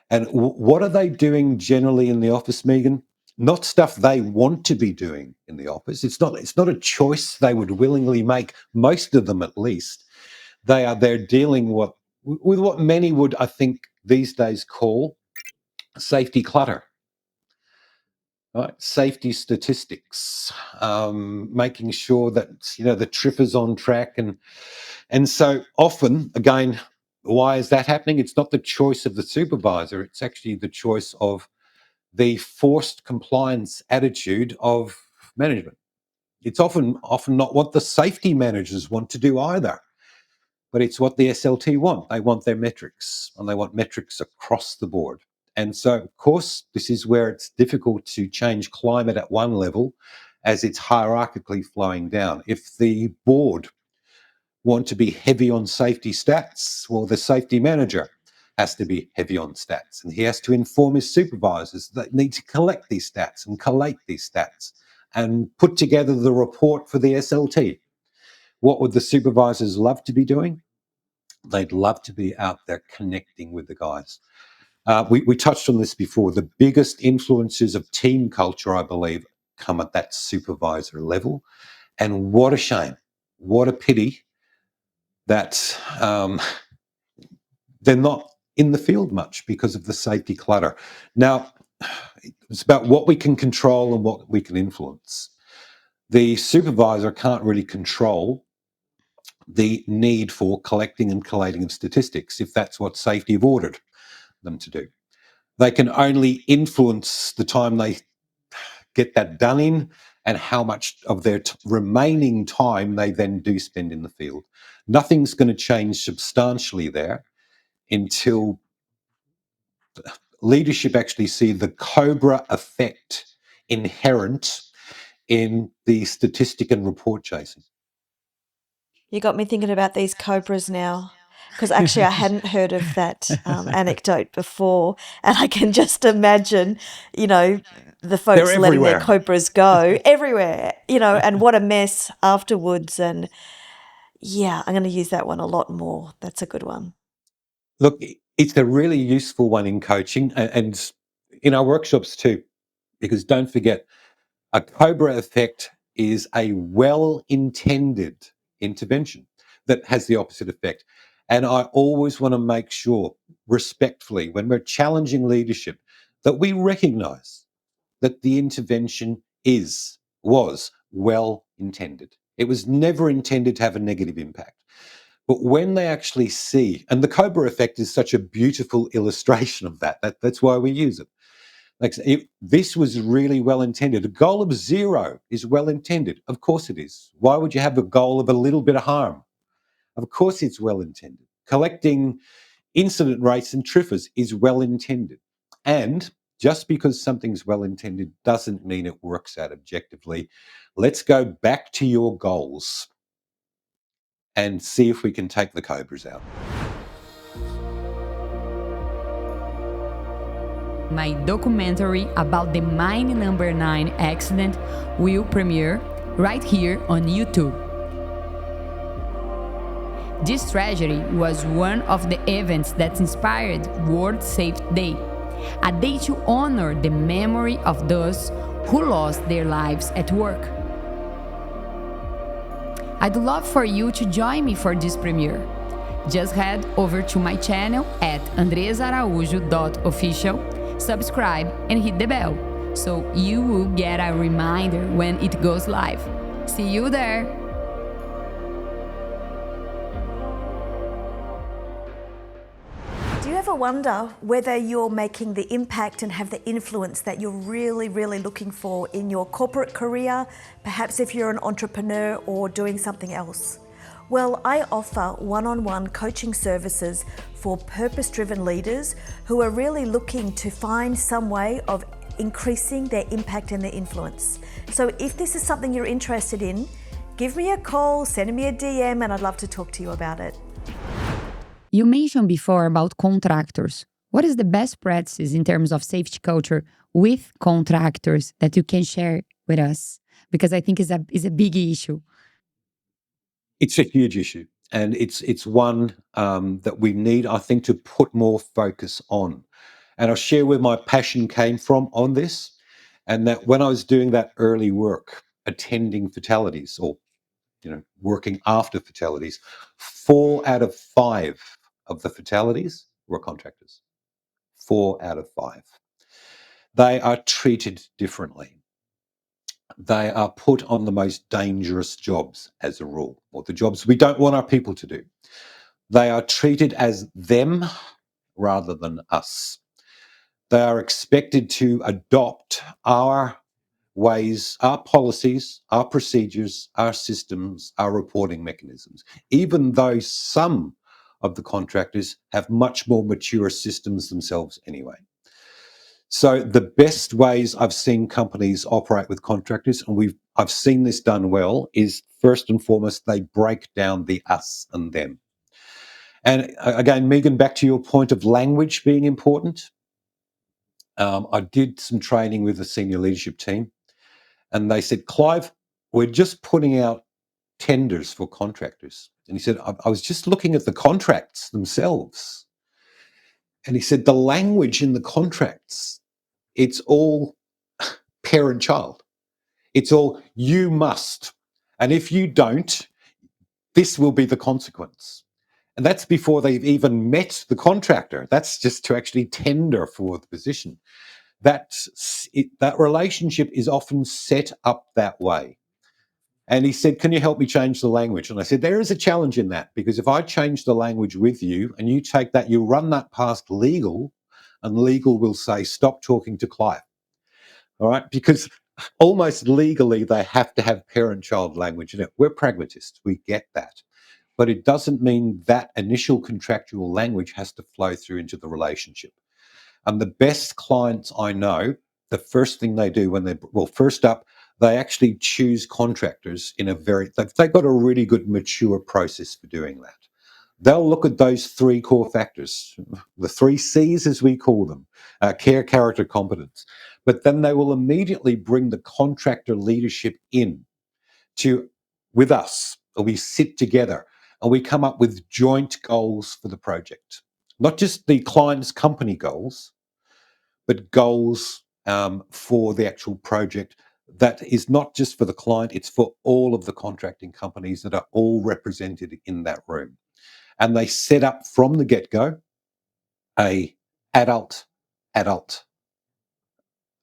And what are they doing generally in the office, Megan? Not stuff they want to be doing in the office. It's not a choice they would willingly make. Most of them, at least, they're dealing with what many would, I think, these days call safety clutter. Right, safety statistics, making sure that the trip is on track, and so often, again, why is that happening? It's not the choice of the supervisor; it's actually the choice of the forced compliance attitude of management. It's often not what the safety managers want to do either, but it's what the SLT want. They want their metrics, and they want metrics across the board. And so, of course, this is where it's difficult to change climate at one level as it's hierarchically flowing down. If the board want to be heavy on safety stats, well, the safety manager has to be heavy on stats, and he has to inform his supervisors that need to collect these stats and collate these stats and put together the report for the SLT. What would the supervisors love to be doing? They'd love to be out there connecting with the guys. We touched on this before. The biggest influences of team culture, I believe, come at that supervisor level. And what a shame, what a pity that they're not in the field much because of the safety clutter. Now, it's about what we can control and what we can influence. The supervisor can't really control the need for collecting and collating of statistics if that's what safety have ordered them to do. They can only influence the time they get that done in and how much of their remaining time they then do spend in the field. Nothing's going to change substantially there until leadership actually see the cobra effect inherent in the statistic and report chasing. You got me thinking about these cobras now, because actually I hadn't heard of that anecdote before, and I can just imagine, the folks They're letting their everywhere. cobras go everywhere, and what a mess afterwards. And yeah, I'm going to use that one a lot more. That's a good one. Look, it's a really useful one in coaching and in our workshops too, because don't forget, a cobra effect is a well-intended intervention that has the opposite effect. And I always want to make sure, respectfully, when we're challenging leadership, that we recognize that the intervention was well intended. It was never intended to have a negative impact. But when they actually see, and the Cobra effect is such a beautiful illustration of that's why we use it. This was really well intended. A goal of 0 is well intended. Of course it is. Why would you have a goal of a little bit of harm? Of course it's well intended. Collecting incident rates and TRIFRs is well intended. And just because something's well intended doesn't mean it works out objectively. Let's go back to your goals and see if we can take the cobras out. My documentary about the Mine Number 9 accident will premiere right here on YouTube. This tragedy was one of the events that inspired World Safety Day, a day to honor the memory of those who lost their lives at work. I'd love for you to join me for this premiere. Just head over to my channel at andrezaaraújo.official, subscribe and hit the bell so you will get a reminder when it goes live. See you there! Do you ever wonder whether you're making the impact and have the influence that you're really, really looking for in your corporate career, perhaps if you're an entrepreneur or doing something else? Well, I offer one-on-one coaching services for purpose-driven leaders who are really looking to find some way of increasing their impact and their influence. So if this is something you're interested in, give me a call, send me a DM, and I'd love to talk to you about it. You mentioned before about contractors. What is the best practices in terms of safety culture with contractors that you can share with us? Because I think it's a big issue. It's a huge issue, and it's one that we need, I think, to put more focus on. And I'll share where my passion came from on this, and that when I was doing that early work, attending fatalities or working after fatalities, 4 out of 5 of the fatalities were contractors. 4 out of 5. They are treated differently. They are put on the most dangerous jobs as a rule, or the jobs we don't want our people to do. They are treated as them rather than us. They are expected to adopt our ways, our policies, our procedures, our systems, our reporting mechanisms, even though some of the contractors have much more mature systems themselves anyway. So the best ways I've seen companies operate with contractors, and I've seen this done well, is first and foremost, they break down the us and them. And again, Megan, back to your point of language being important. I did some training with the senior leadership team, and they said, Clive, we're just putting out tenders for contractors. And he said, I was just looking at the contracts themselves. And he said, the language in the contracts, it's all parent-child. It's all, you must. And if you don't, this will be the consequence. And that's before they've even met the contractor. That's just to actually tender for the position. That relationship is often set up that way. And he said, can you help me change the language? And I said, there is a challenge in that, because if I change the language with you and you take that, you run that past legal, and legal will say, stop talking to Clive. All right? Because almost legally, they have to have parent-child language in it. We're pragmatists. We get that. But it doesn't mean that initial contractual language has to flow through into the relationship. And the best clients I know, the first thing they do when first up, they actually choose contractors they've got a really good mature process for doing that. They'll look at those three core factors, the three C's as we call them, care, character, competence. But then they will immediately bring the contractor leadership in with us, or we sit together and we come up with joint goals for the project. Not just the client's company goals, but goals for the actual project that is not just for the client, it's for all of the contracting companies that are all represented in that room. And they set up from the get-go a adult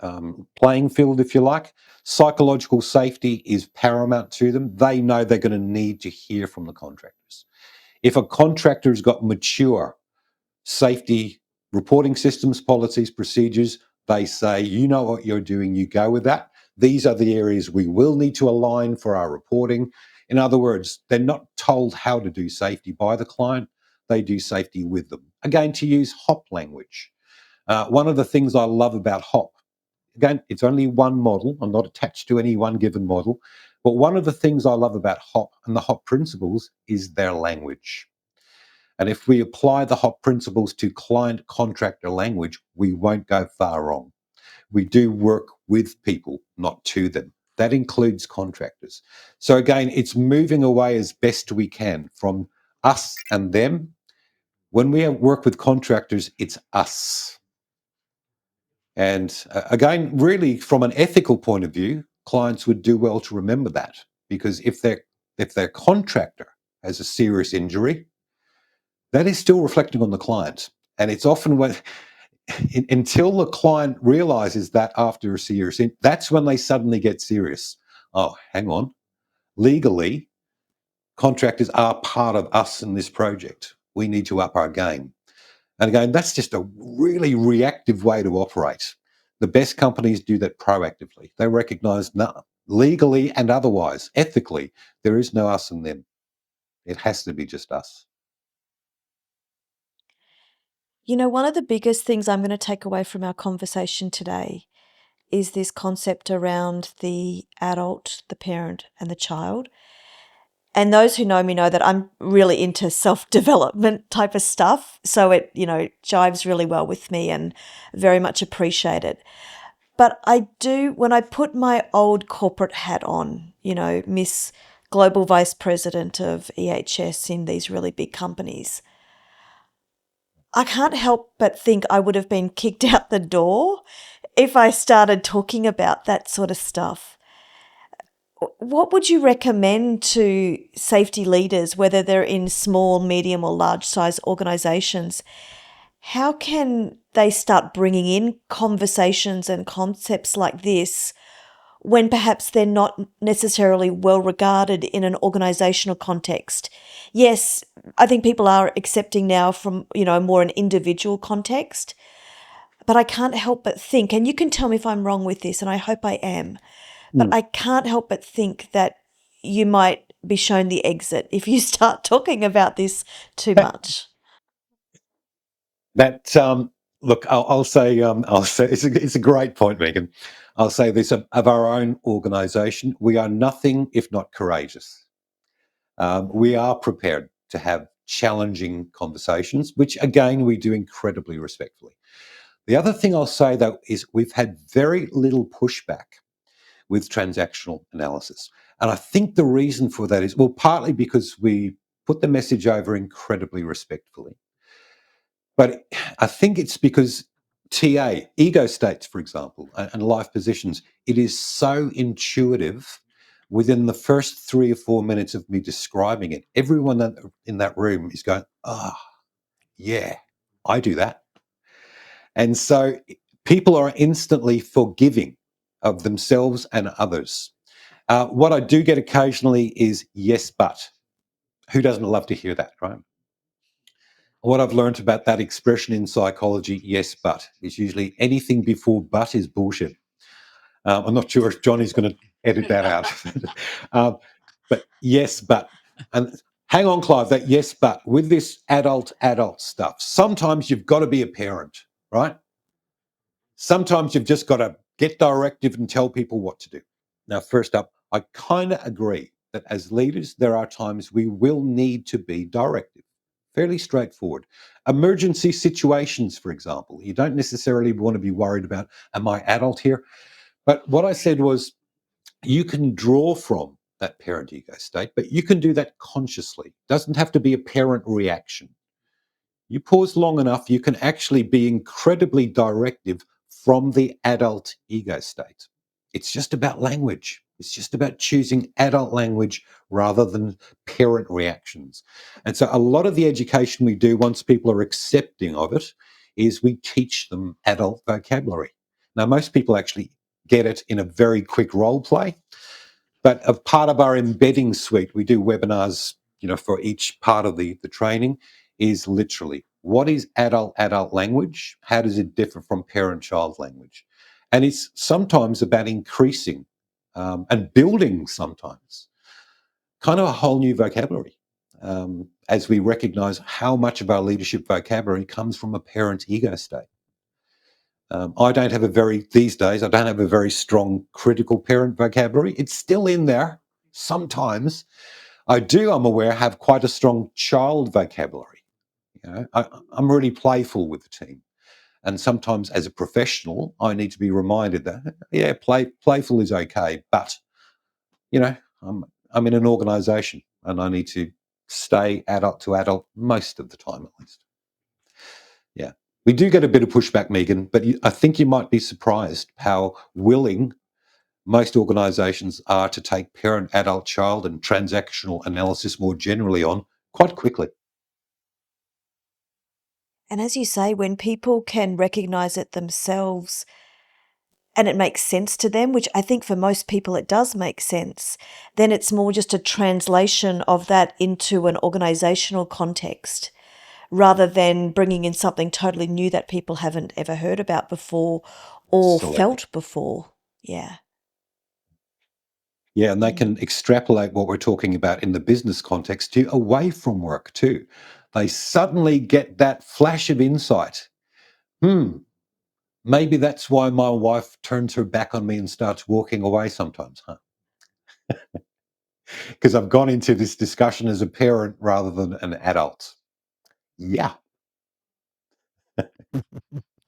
playing field, if you like. Psychological safety is paramount to them. They know they're going to need to hear from the contractors. If a contractor's got mature safety reporting systems, policies, procedures, they say, you know what you're doing, you go with that. These are the areas we will need to align for our reporting. In other words, they're not told how to do safety by the client, they do safety with them. Again, to use HOP language. One of the things I love about HOP, again, it's only one model, I'm not attached to any one given model, but one of the things I love about HOP and the HOP principles is their language. And if we apply the HOP principles to client contractor language, we won't go far wrong. We do work with people, not to them. That includes contractors. So again, it's moving away as best we can from us and them. When we work with contractors, it's us. And again, really from an ethical point of view, clients would do well to remember that, because if their contractor has a serious injury, that is still reflecting on the client. And it's often until the client realizes that after a serious, that's when they suddenly get serious. Oh, hang on. Legally, contractors are part of us in this project. We need to up our game. And again, that's just a really reactive way to operate. The best companies do that proactively. They recognize legally and otherwise, ethically, there is no us and them. It has to be just us. You know, one of the biggest things I'm going to take away from our conversation today is this concept around the adult, the parent, and the child. And those who know me know that I'm really into self-development type of stuff. So it, jives really well with me and very much appreciate it. But I do, when I put my old corporate hat on, Miss Global Vice President of EHS in these really big companies, I can't help but think I would have been kicked out the door if I started talking about that sort of stuff. What would you recommend to safety leaders, whether they're in small, medium, or large size organizations? How can they start bringing in conversations and concepts like this when perhaps they're not necessarily well regarded in an organizational context? Yes, I think people are accepting now from, more an individual context, but I can't help but think, and you can tell me if I'm wrong with this, and I hope I am, but I can't help but think that you might be shown the exit if you start talking about this too much. That look, I'll say it's a great point, Megan. I'll say this of our own organisation: we are nothing if not courageous. We are prepared to have challenging conversations, which again we do incredibly respectfully. The other thing I'll say though is we've had very little pushback with transactional analysis, and I think the reason for that is partly because we put the message over incredibly respectfully. But I think it's because ego states, for example, and life positions, it is so intuitive. Within the first 3 or 4 minutes of me describing it, everyone in that room is going, yeah, I do that. And so people are instantly forgiving of themselves and others. What I do get occasionally is yes, but. Who doesn't love to hear that, right? What I've learned about that expression in psychology, yes, but, is usually anything before but is bullshit. I'm not sure if Johnny's going to edit that out. But yes, but, and hang on, Clive, that yes, but with this adult stuff, sometimes you've got to be a parent, right? Sometimes you've just got to get directive and tell people what to do. Now, first up, I kind of agree that as leaders, there are times we will need to be directive, fairly straightforward. Emergency situations, for example, you don't necessarily want to be worried about, am I adult here? But what I said was, you can draw from that parent ego state, but you can do that consciously. It doesn't have to be a parent reaction. You pause long enough, you can actually be incredibly directive from the adult ego state. It's just about language. It's just about choosing adult language rather than parent reactions. And so a lot of the education we do once people are accepting of it is we teach them adult vocabulary. Now, most people actually get it in a very quick role play. But a part of our embedding suite, we do webinars, for each part of the training, is literally what is adult language? How does it differ from parent-child language? And it's sometimes about increasing and building sometimes kind of a whole new vocabulary as we recognize how much of our leadership vocabulary comes from a parent ego state. I don't have these days, I don't have a very strong critical parent vocabulary. It's still in there sometimes. I do, I'm aware, have quite a strong child vocabulary. I'm really playful with the team. And sometimes as a professional, I need to be reminded that, yeah, playful is okay, but, I'm in an organization and I need to stay adult to adult most of the time at least. Yeah. We do get a bit of pushback, Megan, but I think you might be surprised how willing most organisations are to take parent, adult, child and transactional analysis more generally on quite quickly. And as you say, when people can recognize it themselves and it makes sense to them, which I think for most people it does make sense, then it's more just a translation of that into an organizational context rather than bringing in something totally new that people haven't ever heard about before or Absolutely. felt before. Yeah. Yeah, and they can extrapolate what we're talking about in the business context to away from work too. They suddenly get that flash of insight. Maybe that's why my wife turns her back on me and starts walking away sometimes, huh? Because I've gone into this discussion as a parent rather than an adult. Yeah.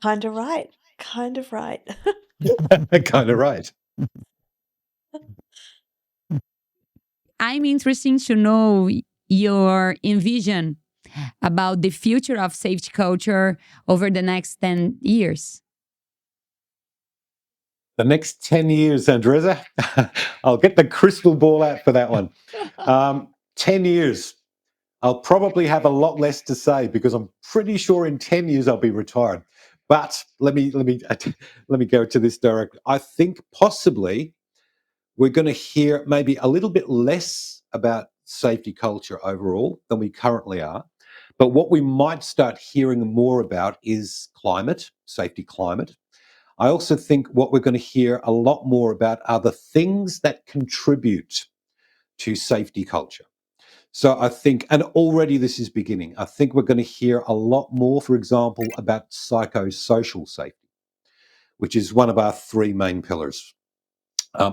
Kind of right. Kind of right. Kind of right. I'm interested to know your envision about the future of safety culture over the next 10 years. The next 10 years, Andreza, I'll get the crystal ball out for that one. 10 years, I'll probably have a lot less to say because I'm pretty sure in 10 years I'll be retired. But let me go to this direct. I think possibly we're going to hear maybe a little bit less about safety culture overall than we currently are. But what we might start hearing more about is climate, safety climate. I also think what we're going to hear a lot more about are the things that contribute to safety culture. So I think, and already this is beginning, I think we're going to hear a lot more, for example, about psychosocial safety, which is one of our three main pillars.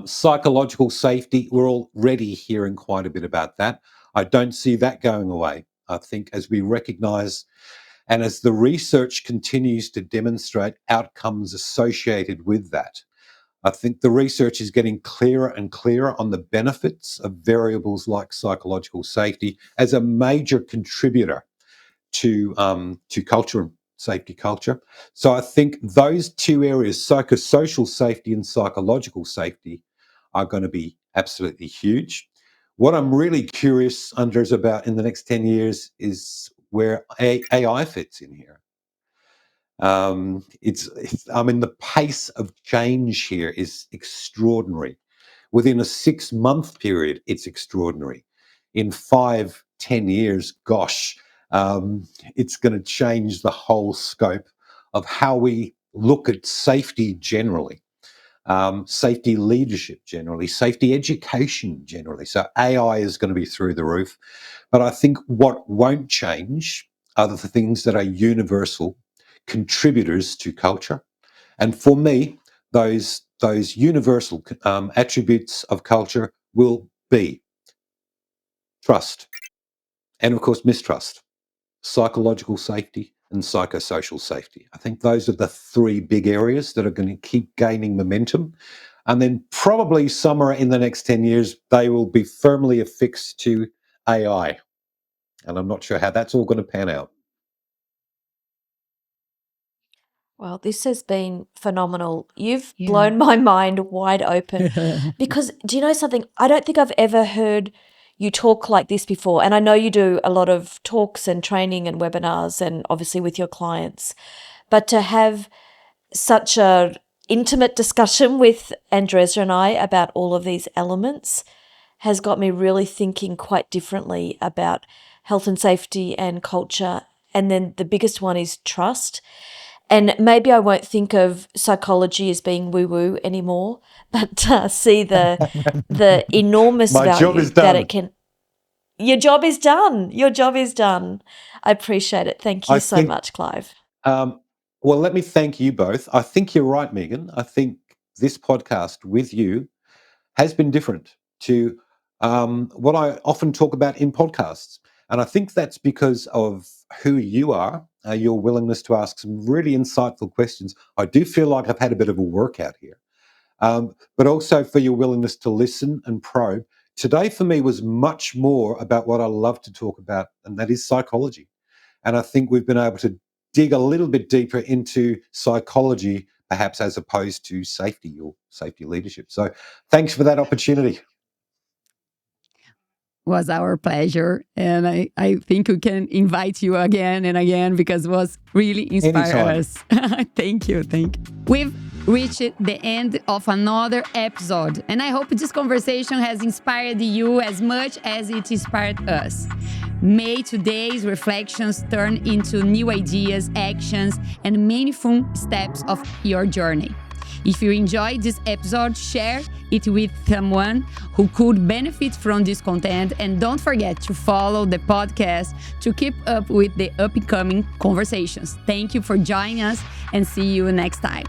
Psychological safety, we're already hearing quite a bit about that. I don't see that going away. I think as we recognize and as the research continues to demonstrate outcomes associated with that, I think the research is getting clearer and clearer on the benefits of variables like psychological safety as a major contributor to culture and safety culture. So I think those two areas, psychosocial safety and psychological safety, are going to be absolutely huge. What I'm really curious, Andreza, about in the next 10 years is where AI fits in here. I mean, the pace of change here is extraordinary. Within a 6-month period, it's extraordinary. In 5-10 years, gosh, it's going to change the whole scope of how we look at safety generally. safety leadership generally, safety education generally. So AI is going to be through the roof. But I think what won't change are the things that are universal contributors to culture. And for me, those universal attributes of culture will be trust and, of course, mistrust, psychological safety and psychosocial safety. I think those are the three big areas that are going to keep gaining momentum. And then probably somewhere in the next 10 years, they will be firmly affixed to AI. And I'm not sure how that's all going to pan out. Well, this has been phenomenal. You've Yeah. blown my mind wide open. Because do you know something? I don't think I've ever heard you talk like this before. And I know you do a lot of talks and training and webinars and obviously with your clients. But to have such a intimate discussion with Andreza and I about all of these elements has got me really thinking quite differently about health and safety and culture. And then the biggest one is trust. And maybe I won't think of psychology as being woo-woo anymore, but see the enormous My job value is that done. it can. Your job is done. Your job is done. I appreciate it. Thank you I so think, much, Clive. well, let me thank you both. I think you're right, Megan. I think this podcast with you has been different to what I often talk about in podcasts. And I think that's because of who you are, your willingness to ask some really insightful questions. I do feel like I've had a bit of a workout here, but also for your willingness to listen and probe. Today, for me, was much more about what I love to talk about, and that is psychology. And I think we've been able to dig a little bit deeper into psychology, perhaps as opposed to safety or safety leadership. So thanks for that opportunity. Was our pleasure. And I think we can invite you again and again because it was really inspired Anytime. us. Thank you. We've reached the end of another episode. And I hope this conversation has inspired you as much as it inspired us. May today's reflections turn into new ideas, actions, and meaningful steps of your journey. If you enjoyed this episode, share it with someone who could benefit from this content. And don't forget to follow the podcast to keep up with the upcoming conversations. Thank you for joining us and see you next time.